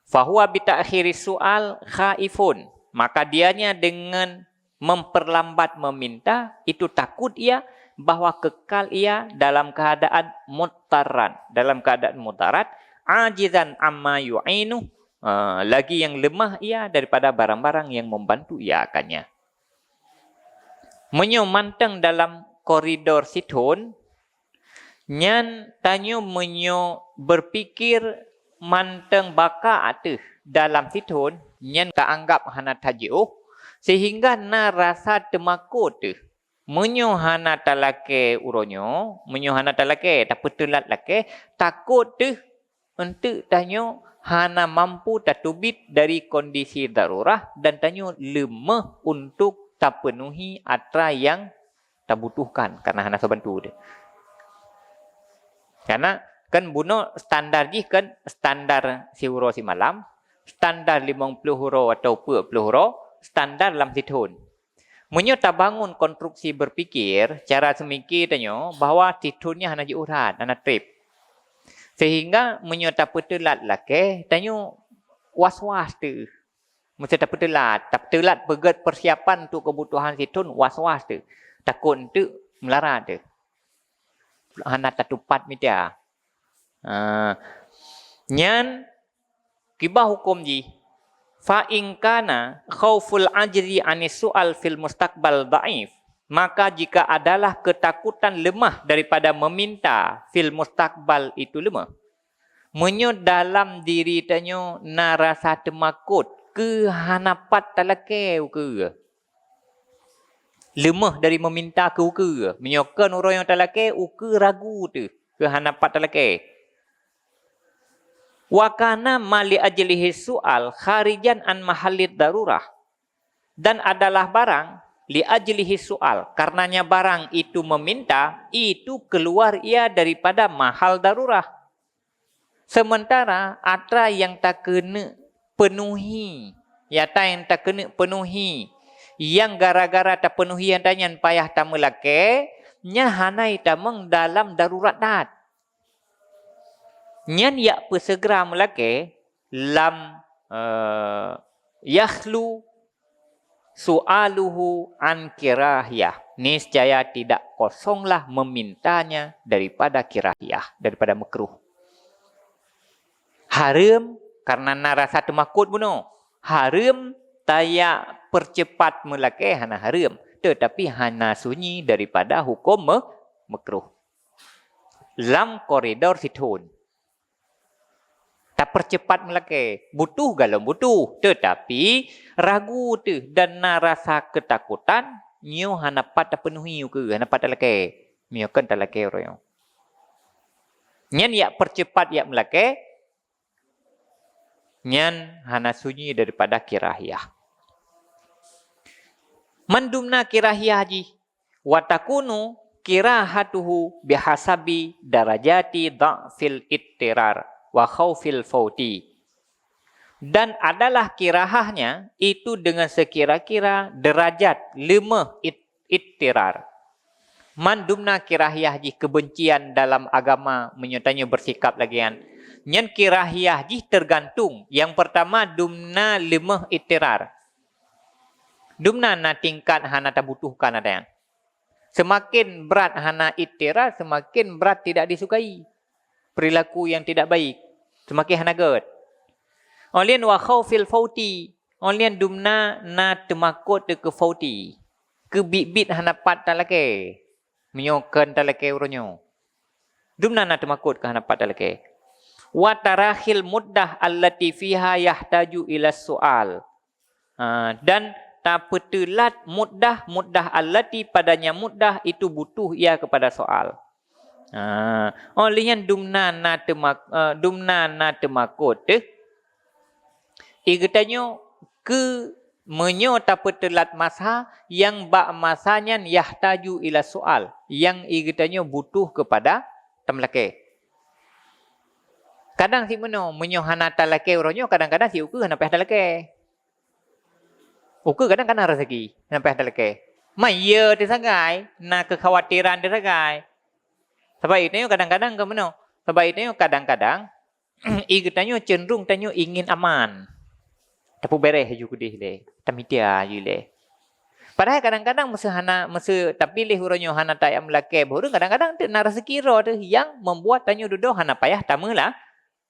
Fahuwa bi ta'khiri su'al khaifun. Maka dianya dengan memperlambat meminta, itu takut ia bahwa kekal ia dalam keadaan mutaran. Dalam keadaan mutarat, ajizan amma yu'inu. Lagi yang lemah ia daripada barang-barang yang membantu ia akannya. Menyo manteng dalam koridor situn, nyan tanyo menyo berpikir manteng baka atuh dalam situn, nyan kaanggap hana taji'uh, sehingga na rasa temakut tu. Menyo hana talake uronyo, menyo hana talake, tak petelat lake, takut tu, untuk tanyo hana mampu tatubit dari kondisi darurah, dan tanyo lemah untuk tak penuhi atra yang tak butuhkan, karena hana sebantu tu. Karena kan buno standar ji kan standar siuro si malam, standar 50 huro atau 40 huro, standar dalam situn. Munyo tak bangun konstruksi berpikir, cara semikir tanyo, bahawa situnnya hana jiurat, hana trip. Sehingga munyo tak petelat lake, tanyo was-was tu. Mesti tak petelat begat persiapan untuk kebutuhan situn, was-was tu. Takut tu melarat tu. Hana tak tupat media. Nyan kibah hukum ji fa in kana khauful ajri anis su'al fil mustaqbal dhaif, maka jika adalah ketakutan lemah daripada meminta fil mustaqbal itu lemah, menyo dalam diri tanyo na rasa temakut ke hanapat talake ke lemah dari meminta ke menyokan orang yang talake ragu tu ke hanapat talake. Wa kana mali ajlihi su'al kharijan an mahallid darurah. Dan adalah barang li ajlihi su'al, karenanya barang itu meminta, itu keluar ia daripada mahal darurah. Sementara atra yang tak kena penuhi, yata yang tak kena penuhi, yang gara-gara tak penuhi yang tanyan payah tamelake, nya hanai tameng dalam darurat dat. Nyan yak pesegera melake, lam yakhlu su'aluhu an kirahiyah. Niscaya tidak kosonglah memintanya daripada kirahiyah, daripada makruh. Haram karena narasa temakut bunuh. Haram tayak percepat melake hana haram. Tetapi hana sunyi daripada hukum makruh. Lam koridor situn. Tak percepat melake. Butuh galau butuh. Tetapi ragu tu dan narasa ketakutan. Nyo hana pat penuhi ke. Hana pat lake. Nyo kan tak lake orang. Nyan yak percepat yak melake. Nyan hana sunyi daripada kirahiyah. Mandumna kirahiyah haji. Watakunu kirahatuhu bihasabi darajati da'fil ittirar wa khawfil fauti. Dan adalah kirahahnya itu dengan sekira-kira derajat lemah ittirar. Mandumna kirahiyah haji kebencian dalam agama menyertanya bersikap lagian. Nyan kirahiyah haji tergantung. Yang pertama dumna lemah ittirar. Dumna na tingkat hana tak butuhkan ada yang. Semakin berat hana ittirar, semakin berat tidak disukai. Perilaku yang tidak baik. Semakin hana gerd. Oleh wa khawfil fauti. Oleh dumna na temakut ke fauti. Ke bit-bit hana pat talake. Menyokan talake uronyo. Dumna na temakut ke hana pat talake. Wa tarakhil muddah allati fiha yahtaju ila su'al. Dan tak petelat muddah allati padanya muddah itu butuh ia kepada soal. Olehnya dumna na temakut igatanyo ke menyo tak petelat masa yang bak masanya yahtaju ila soal yang igatanyo butuh kepada tamlake. Kadang si menyo hana talake uronyo kadang-kadang si uku hana peh talake. Uku kadang-kadang rezeki sampai ada leke. Maya dia sangai, nak kekhawatiran dia sangai. Sebab itu kadang-kadang ke mana? Sebab itu kadang-kadang igatanyo cenderung tanyo ingin aman. Tapi bereh juga deh le. Tamitia je le. Padahal kadang-kadang masa tapi leh uronyo hana tak yang melake baru kadang-kadang tu nak rezeki ro tu yang membuat tanyo duduk hana payah tamalah.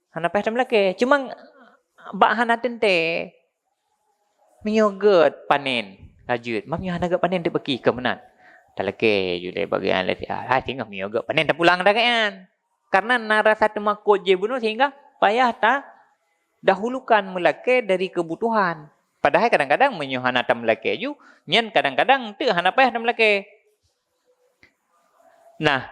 Hana payah melake. Cuma bak hana tente. Menyogot panen lanjut. Mami hana gak panen dia pergi ke mana? Talake jule bagian le. Tinggal menyogot panen tak pulang dah kan. Karena narasa temakut je bunuh sehingga payah tak dahulukan melake dari kebutuhan. Padahal kadang-kadang menyo hana tak melake ju, nyen kadang-kadang tu hana payah tak melake. Nah,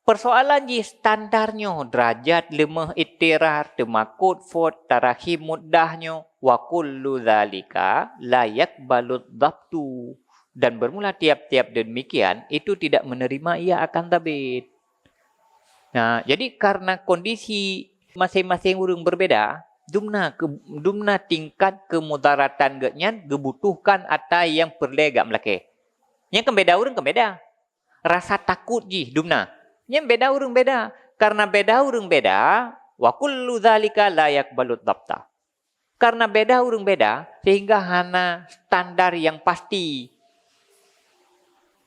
persoalan ji standarnya derajat lemah ittirar temakut fot tarakhim muddahnya wa kullu zalika la yaqbalu dhabtu dan bermula tiap-tiap demikian itu tidak menerima ia akan tabit. Nah, jadi karena kondisi masing-masing orang berbeda, dumna tingkat kemudaratan genyan gebutuhkan atau yang perlegak melake. Yang kembeda orang kembeda. Rasa takut ji dumna. Yang beda orang beda. Karena beda orang beda, wa kullu dzalika la yaqbalu dhabta. Karena beda orang beda sehingga hana standar yang pasti.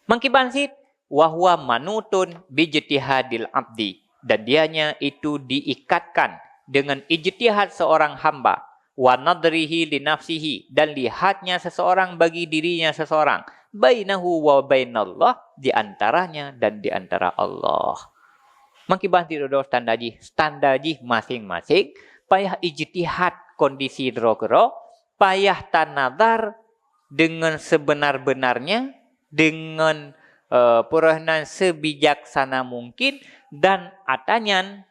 Mangkibansit wa huwa manutun bi ijtihadil abdi dan dianya itu diikatkan dengan ijtihad seorang hamba wa nadrihi li nafsihi dan lihatnya seseorang bagi dirinya seseorang bainahu wa bainallah di antaranya dan di antara Allah. Mangkibansit do standar ji masing-masing payah ijtihad kondisi drogero payah tanadar dengan sebenar-benarnya dengan peranan sebijaksana mungkin dan atanyan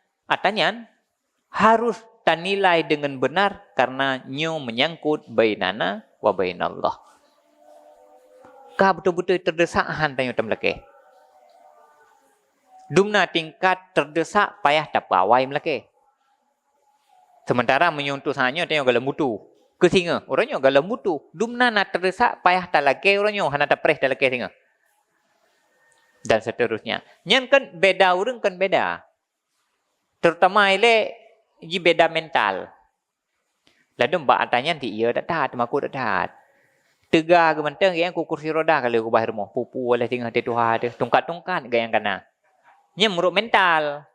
harus tanilai dengan benar karena nyo menyangkut bainana wa bainallah. Ka betul-betul terdesak hantanyo tamlake. Dumna tingkat terdesak payah tak pawai melake. Sementara menyuntuh hanya tengok galam butu. Ke singa. Orangnya galam butu. Dumna nak terdesak payah tak lake orangnya. Hana tak perih tak lake singa. Dan seterusnya. Yang kan beda orang kan beda. Terutama ile ji beda mental. Lalu mbak atanya ti iya dak tat maku dak tat. Tega ke menteng yang ku kursi roda kalau ku bahir moh pupu oleh tinggal di tuha dia tungkat-tungkat gayang kana. Nya muruk mental.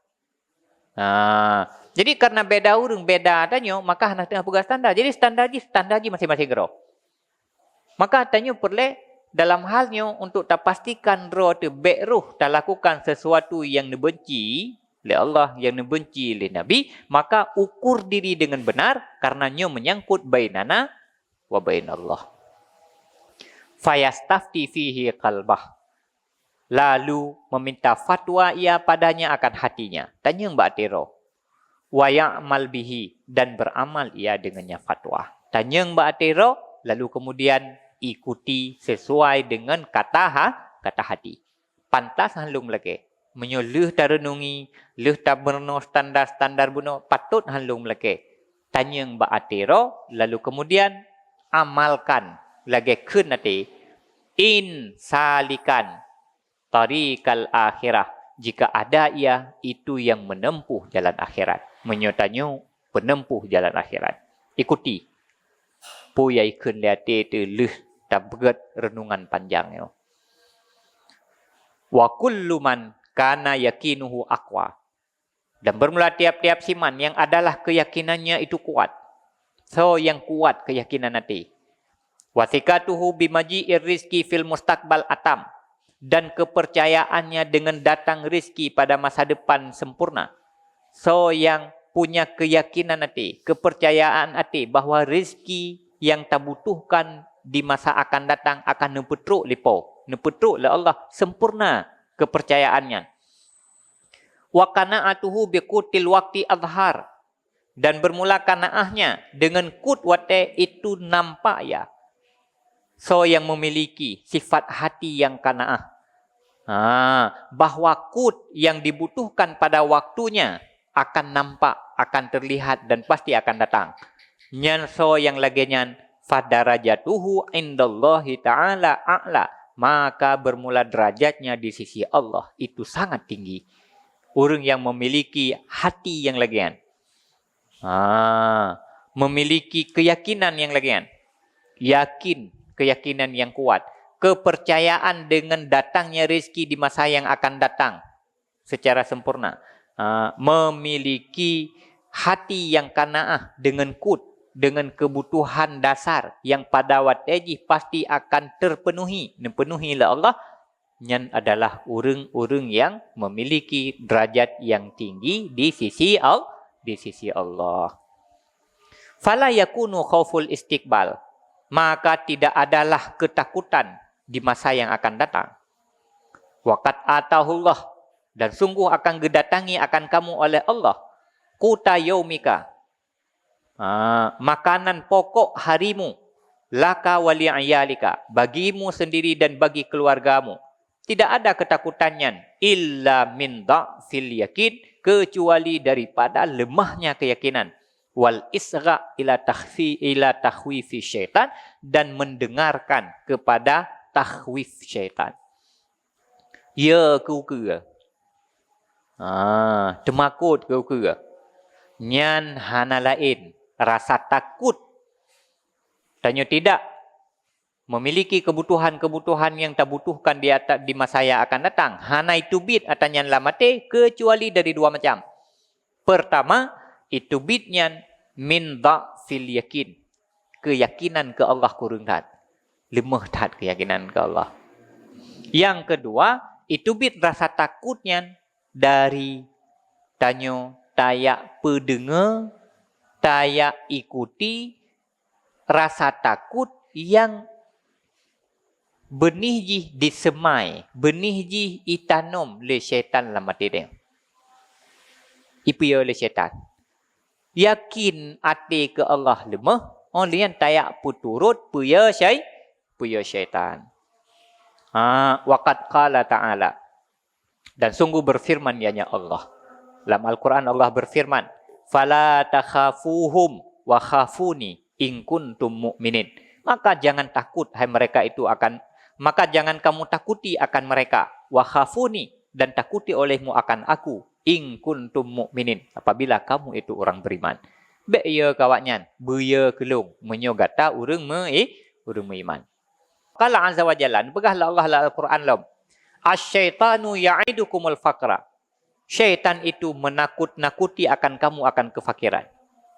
Jadi karena beda urang beda tanyo maka hendak tengah pegas standar. Jadi standar masing-masing gero. Maka tanyo perle dalam halnya untuk tak pastikan roh tu beruh tak lakukan sesuatu yang dibenci oleh Allah, yang dibenci oleh Nabi, maka ukur diri dengan benar karena nyo menyangkut bainana wa bain Allah. Fayastafti fihi qalbah. Lalu meminta fatwa ia padanya akan hatinya. Tanya Mbak Tiro. Wa ya'mal bihi dan beramal ia dengannya fatwa. Tanya Mbak Tiro, lalu kemudian ikuti sesuai dengan kata hati. Pantas halum lagi. Menyuluh tak renungi, luh tak berno standar buno, patut halum lagi. Tanya Mbak Atiro, lalu kemudian amalkan lagi kun nanti. In salikan tarikal akhirah. Jika ada ia, itu yang menempuh jalan akhirat. Menyertanya penempuh jalan akhirat. Ikuti. Puyai kun liati tu luh tak berat renungan panjangnya. Wa kullu man kana yakinuhu aqwa. Dan bermula tiap-tiap siman yang adalah keyakinannya itu kuat. So yang kuat keyakinan nanti. Wa thiqatuhu bimaji'ir rizki fil mustaqbal atam. Dan kepercayaannya dengan datang rizki pada masa depan sempurna. So yang punya keyakinan nanti, kepercayaan nanti bahawa rizki yang tak butuhkan di masa akan datang akan nepetruk lipo. Nepetruk oleh Allah sempurna kepercayaannya. Wa qana'atuhu biqutil waqti azhar. Dan bermula qanaahnya dengan kut wate itu nampak ya. So yang memiliki sifat hati yang qanaah. Bahawa kut yang dibutuhkan pada waktunya akan nampak, akan terlihat dan pasti akan datang. Nyan so yang lagi nyan fadarajatuhu indallahi ta'ala a'la. Maka bermula derajatnya di sisi Allah itu sangat tinggi. Orang yang memiliki hati yang lagian. Memiliki keyakinan yang lagian. Yakin, keyakinan yang kuat. Kepercayaan dengan datangnya rezeki di masa yang akan datang. Secara sempurna. Memiliki hati yang qanaah dengan kut. Dengan kebutuhan dasar yang pada waktu pasti akan terpenuhi. Dipenuhi oleh Allah. Yang adalah orang-orang yang memiliki derajat yang tinggi di sisi Allah. Fala yakunu khauful istiqbal. Maka tidak adalah ketakutan di masa yang akan datang. Waqad atahullah. Dan sungguh akan gedatangi akan kamu oleh Allah. Quta yaumika. Makanan pokok harimu. Laka wali ayalika. Bagimu sendiri dan bagi keluargamu. Tidak ada ketakutannya. Illa min da'fil yakin. Kecuali daripada lemahnya keyakinan. Wal isra' ila takhwifi syaitan. Dan mendengarkan kepada takhwif syaitan. Ya kau ke? Temakut kau ke? Nyan hana lain. Rasa takut. Tanya tidak. Memiliki kebutuhan-kebutuhan yang tak butuhkan di masa yang akan datang. Hana itu bid atanyan lamate kecuali dari dua macam. Pertama, itu bidnya min da'fil yakin. Keyakinan ke Allah kurang tat. Lemah tat keyakinan ke Allah. Yang kedua, itu bid rasa takutnya dari tanya tayak pendengar, tayak ikuti, rasa takut yang benih jih disemai, benih jih itanom le syaitan lama tideng. Ipiyo le syaitan. Yakin ati ke Allah lemah, lian tayak puturut puya syaitan. Waqad qala ta'ala. Dan sungguh berfirman ianya Allah. Dalam Al-Quran Allah berfirman, fala takhafuhum wa khafuni in kuntum mu'minin. Maka jangan takut hai mereka itu akan. Maka jangan kamu takuti akan mereka. Wa khafuni. Dan takuti olehmu akan aku. In kuntum mu'minin. Apabila kamu itu orang beriman. Bek ia kawaknyan, beya kelung, menyogata urang urang beriman. Qala azza wa jalla, begahlah Allah dalam Al-Quran lam. Asyaitanu ya'idukumul faqra. Syaitan itu menakut-nakuti akan kamu akan kefakiran.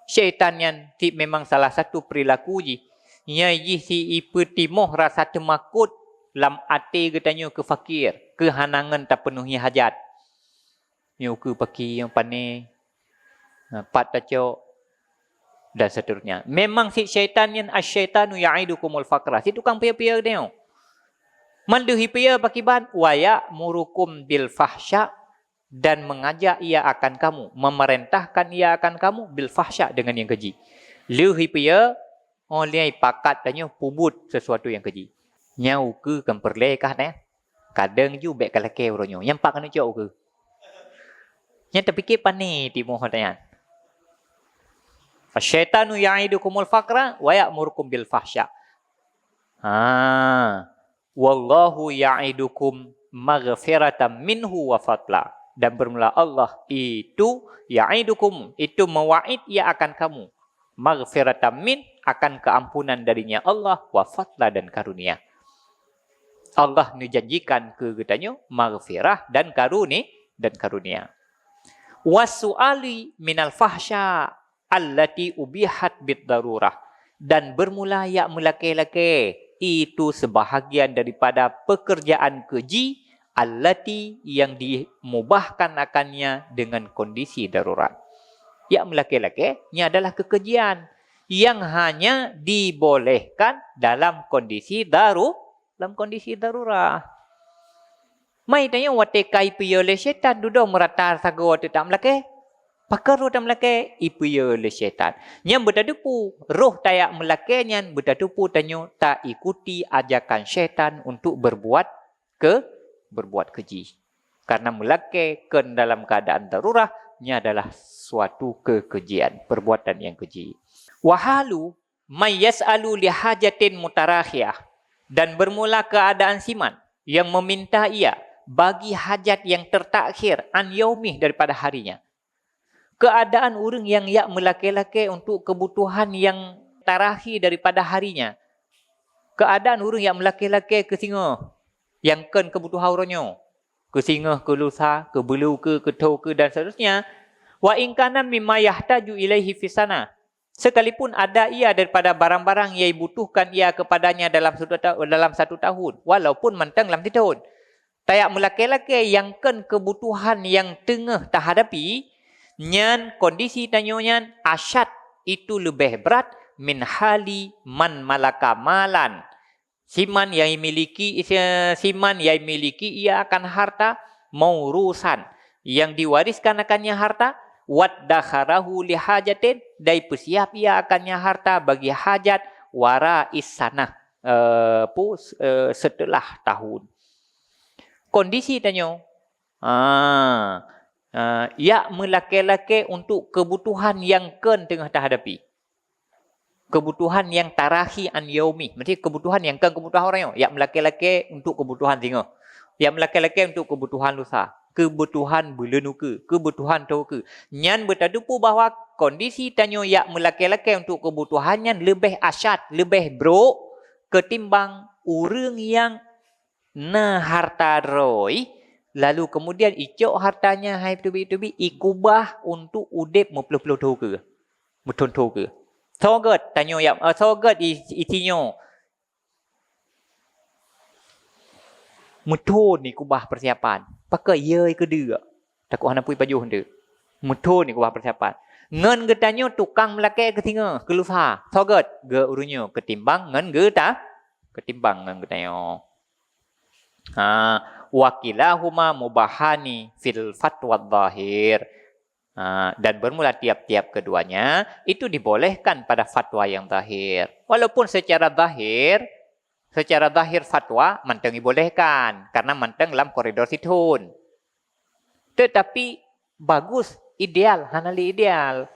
Syaitan yang memang salah satu perilaku ji. Nyai si ipetimoh rasa temakut lam ati katanya kefakir, kehanangan tak penuhi hajat. Nyuku paki yang pane pat tacok dan seterusnya. Memang si syaitan yang asyaitanu ya'idukumul faqra. Si tukang pia-pia dia. Manduhi pia pakiban waya murukum bil fahsya dan mengajak ia akan kamu, memerintahkan ia akan kamu bil fahsya dengan yang keji. Luhi pia oleh pakat tanya pubut sesuatu yang keji. Nyau ke kan perlekah ne. Kadang ju bek kalake uronyo. Yang pak kena cok ke. Yang terfikir pani timoh tanya. Asyaitanu ya'idukumul faqra wa ya'murukum bil fahsya. Wallahu ya'idukum maghfiratan minhu wa fadla. Dan bermula Allah itu ya'idukum, itu mewa'id ia akan kamu. Maghfiratan min, akan keampunan darinya Allah, wa fadla dan karunia. Allah menjanjikan ke katanya maghfirah dan karunia. Wasu'ali minal fahsya allati ubihat bid darurah. Dan bermula ya melake-lake itu sebahagian daripada pekerjaan keji allati yang dimubahkan akannya dengan kondisi darurat. Ya melake-lake ini adalah kekejian yang hanya dibolehkan dalam kondisi darurat. Mai tanya watekai piyole syaitan duduk merata sago tak melake. Pakar roh melake ipuya le syaitan. Yang berdadupu roh tayak melake nyan berdadupu tanyo tak ikuti ajakan syaitan untuk berbuat keji. Karena melake ken dalam keadaan darurat nya adalah suatu kekejian, perbuatan yang keji. Wahalu may yas'alu li hajatin mutarakhiyah, dan bermula keadaan siman yang meminta ia bagi hajat yang tertakhir an yaumih daripada harinya. Keadaan orang yang melake-lake untuk kebutuhan yang tarakhir daripada harinya. Keadaan orang yang melake-lake ke singa yang ken kebutuhan orangnya. Ke singa, ke lusa, ke belu, ke to, ke dan seterusnya. Wa in kana mimma yahtaju ilaihi fi sana. Sekalipun ada ia daripada barang-barang yang dibutuhkan ia kepadanya dalam satu tahun, walaupun mentang dalam tahun. Tayak melake-lake yang ken kebutuhan yang tengah terhadapi, nyan kondisi tanyonya asyad itu lebih berat min hali man malaka malan. Siman yang memiliki ia akan harta maurusan yang diwariskan akannya harta waddakharahu li hajatin, dai persiap ia akannya harta bagi hajat wara isanah setelah tahun. Kondisi tanyo ya melake-lake untuk kebutuhan yang ken tengah terhadapi. Kebutuhan yang tarahi an yaumi. Maksudnya kebutuhan yang ken kebutuhan orang. Ya melake-lake untuk kebutuhan singa. Ya melake-lake untuk kebutuhan lusa. Kebutuhan belenuka. Kebutuhan tauke. Nyan bertadupu bahawa kondisi tanyo ya melake-lake untuk kebutuhannya lebih asyad, lebih bro ketimbang orang yang na harta roy. Lalu kemudian icok hartanya hai tubi ikubah untuk udip mepuluh-puluh tu ke. Betul tu ke. Sogat tanyo ya sogat itinyo. Metun ni kubah persiapan. Pakai ye ke dia. Takut hana pui pajuh hendak. Metun ni kubah persiapan. Ngen ke tanyo tukang melake ke singa, ke lusa. Sogat ge urunyo ketimbang ngen ge ta? Ketimbang ngen ke tanyo. Wakilahuma mubahani fil fatwa zahir. Dan bermula tiap-tiap keduanya itu dibolehkan pada fatwa yang zahir. Walaupun secara zahir fatwa manteng dibolehkan karena manteng dalam koridor situn. Tetapi bagus, ideal, hanali ideal.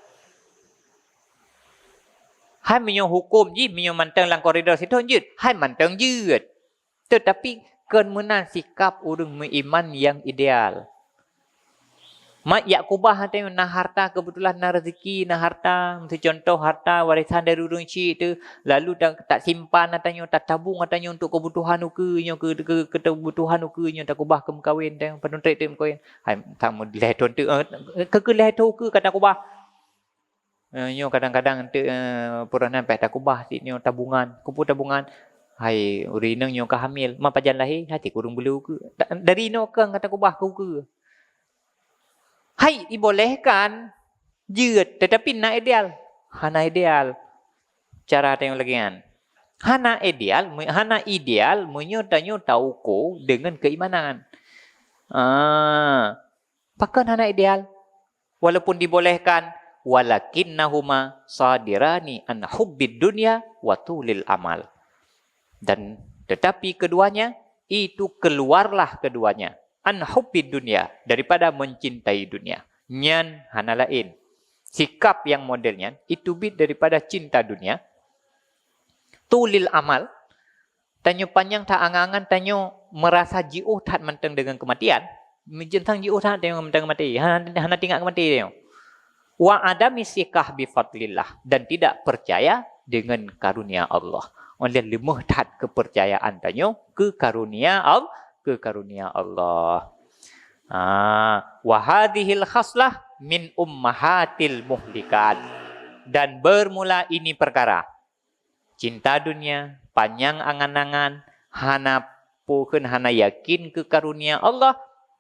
Hai minyo hukum ji minyo manteng dalam koridor situn jut, hai manteng jut. Tetapi kemenan sikap orang beriman yang ideal. Mak Yakubah tengok nak harta kebetulan nak rezeki nak harta, untuk contoh harta warisan dari urang cik tu, lalu tak simpan katanya, tak tabung katanya untuk kebutuhan ukenya ke kebutuhan ukenya tak kubah ke kahwin tengok penuntut tu kahwin. Hai tamu leh tu ke leh tu ke kata kubah. Nyo kadang-kadang tu puranan peh tak kubah nyo tabungan, kumpul tabungan. Hai urina nyo ka hamil, ma pajan lahir hati kurung belu ke. Dari no ke kata kubah ke. Hai dibolehkan jeut tetapi nak ideal. Hana ideal. Cara tengok lagi kan. Hana ideal menyo tahu ko dengan keimanan. Pakan hana ideal. Walaupun dibolehkan walakinnahuma sadirani an hubbid dunya wa tulil amal. Dan tetapi keduanya itu keluarlah keduanya an hubbid dunya daripada mencintai dunia. Nyan hana lain. Sikap yang modelnya itu bid daripada cinta dunia. Tulil amal. Tanyo panjang tak angan-angan tanyo merasa jiuh tak mentang dengan kematian. Menjentang jiuh tak tanyo mentang mati. Hana tinggal mati tanyo. Wa adami sikah bi fadlillah dan tidak percaya dengan karunia Allah. Oleh lemah tak kepercayaan tanyo ke karunia Allah. Wa hadhil khaslah min ummahatil muhlikat. Dan bermula ini perkara. Cinta dunia, panjang angan-angan, hana pukeun hana yakin ke karunia Allah,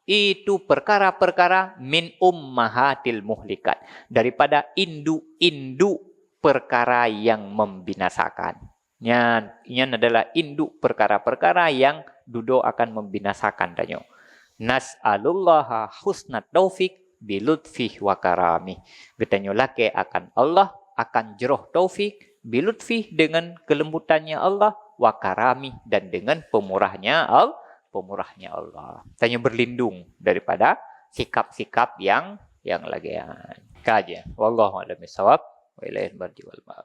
itu perkara-perkara min ummahatil muhlikat. Daripada induk-induk perkara yang membinasakan. Ini adalah induk perkara-perkara yang duduk akan membinasakan tanyo. Nas'alullaha husnat taufik bilutfih wa karamih. Getanyo lake akan Allah akan jeroh taufik bilutfih dengan kelembutannya Allah wa karamih dan dengan pemurahnya Allah. Tanya berlindung daripada sikap-sikap yang lagi kaja. Wallahu a'lam bishawab. Wa ilaihi marji wal ma'ab.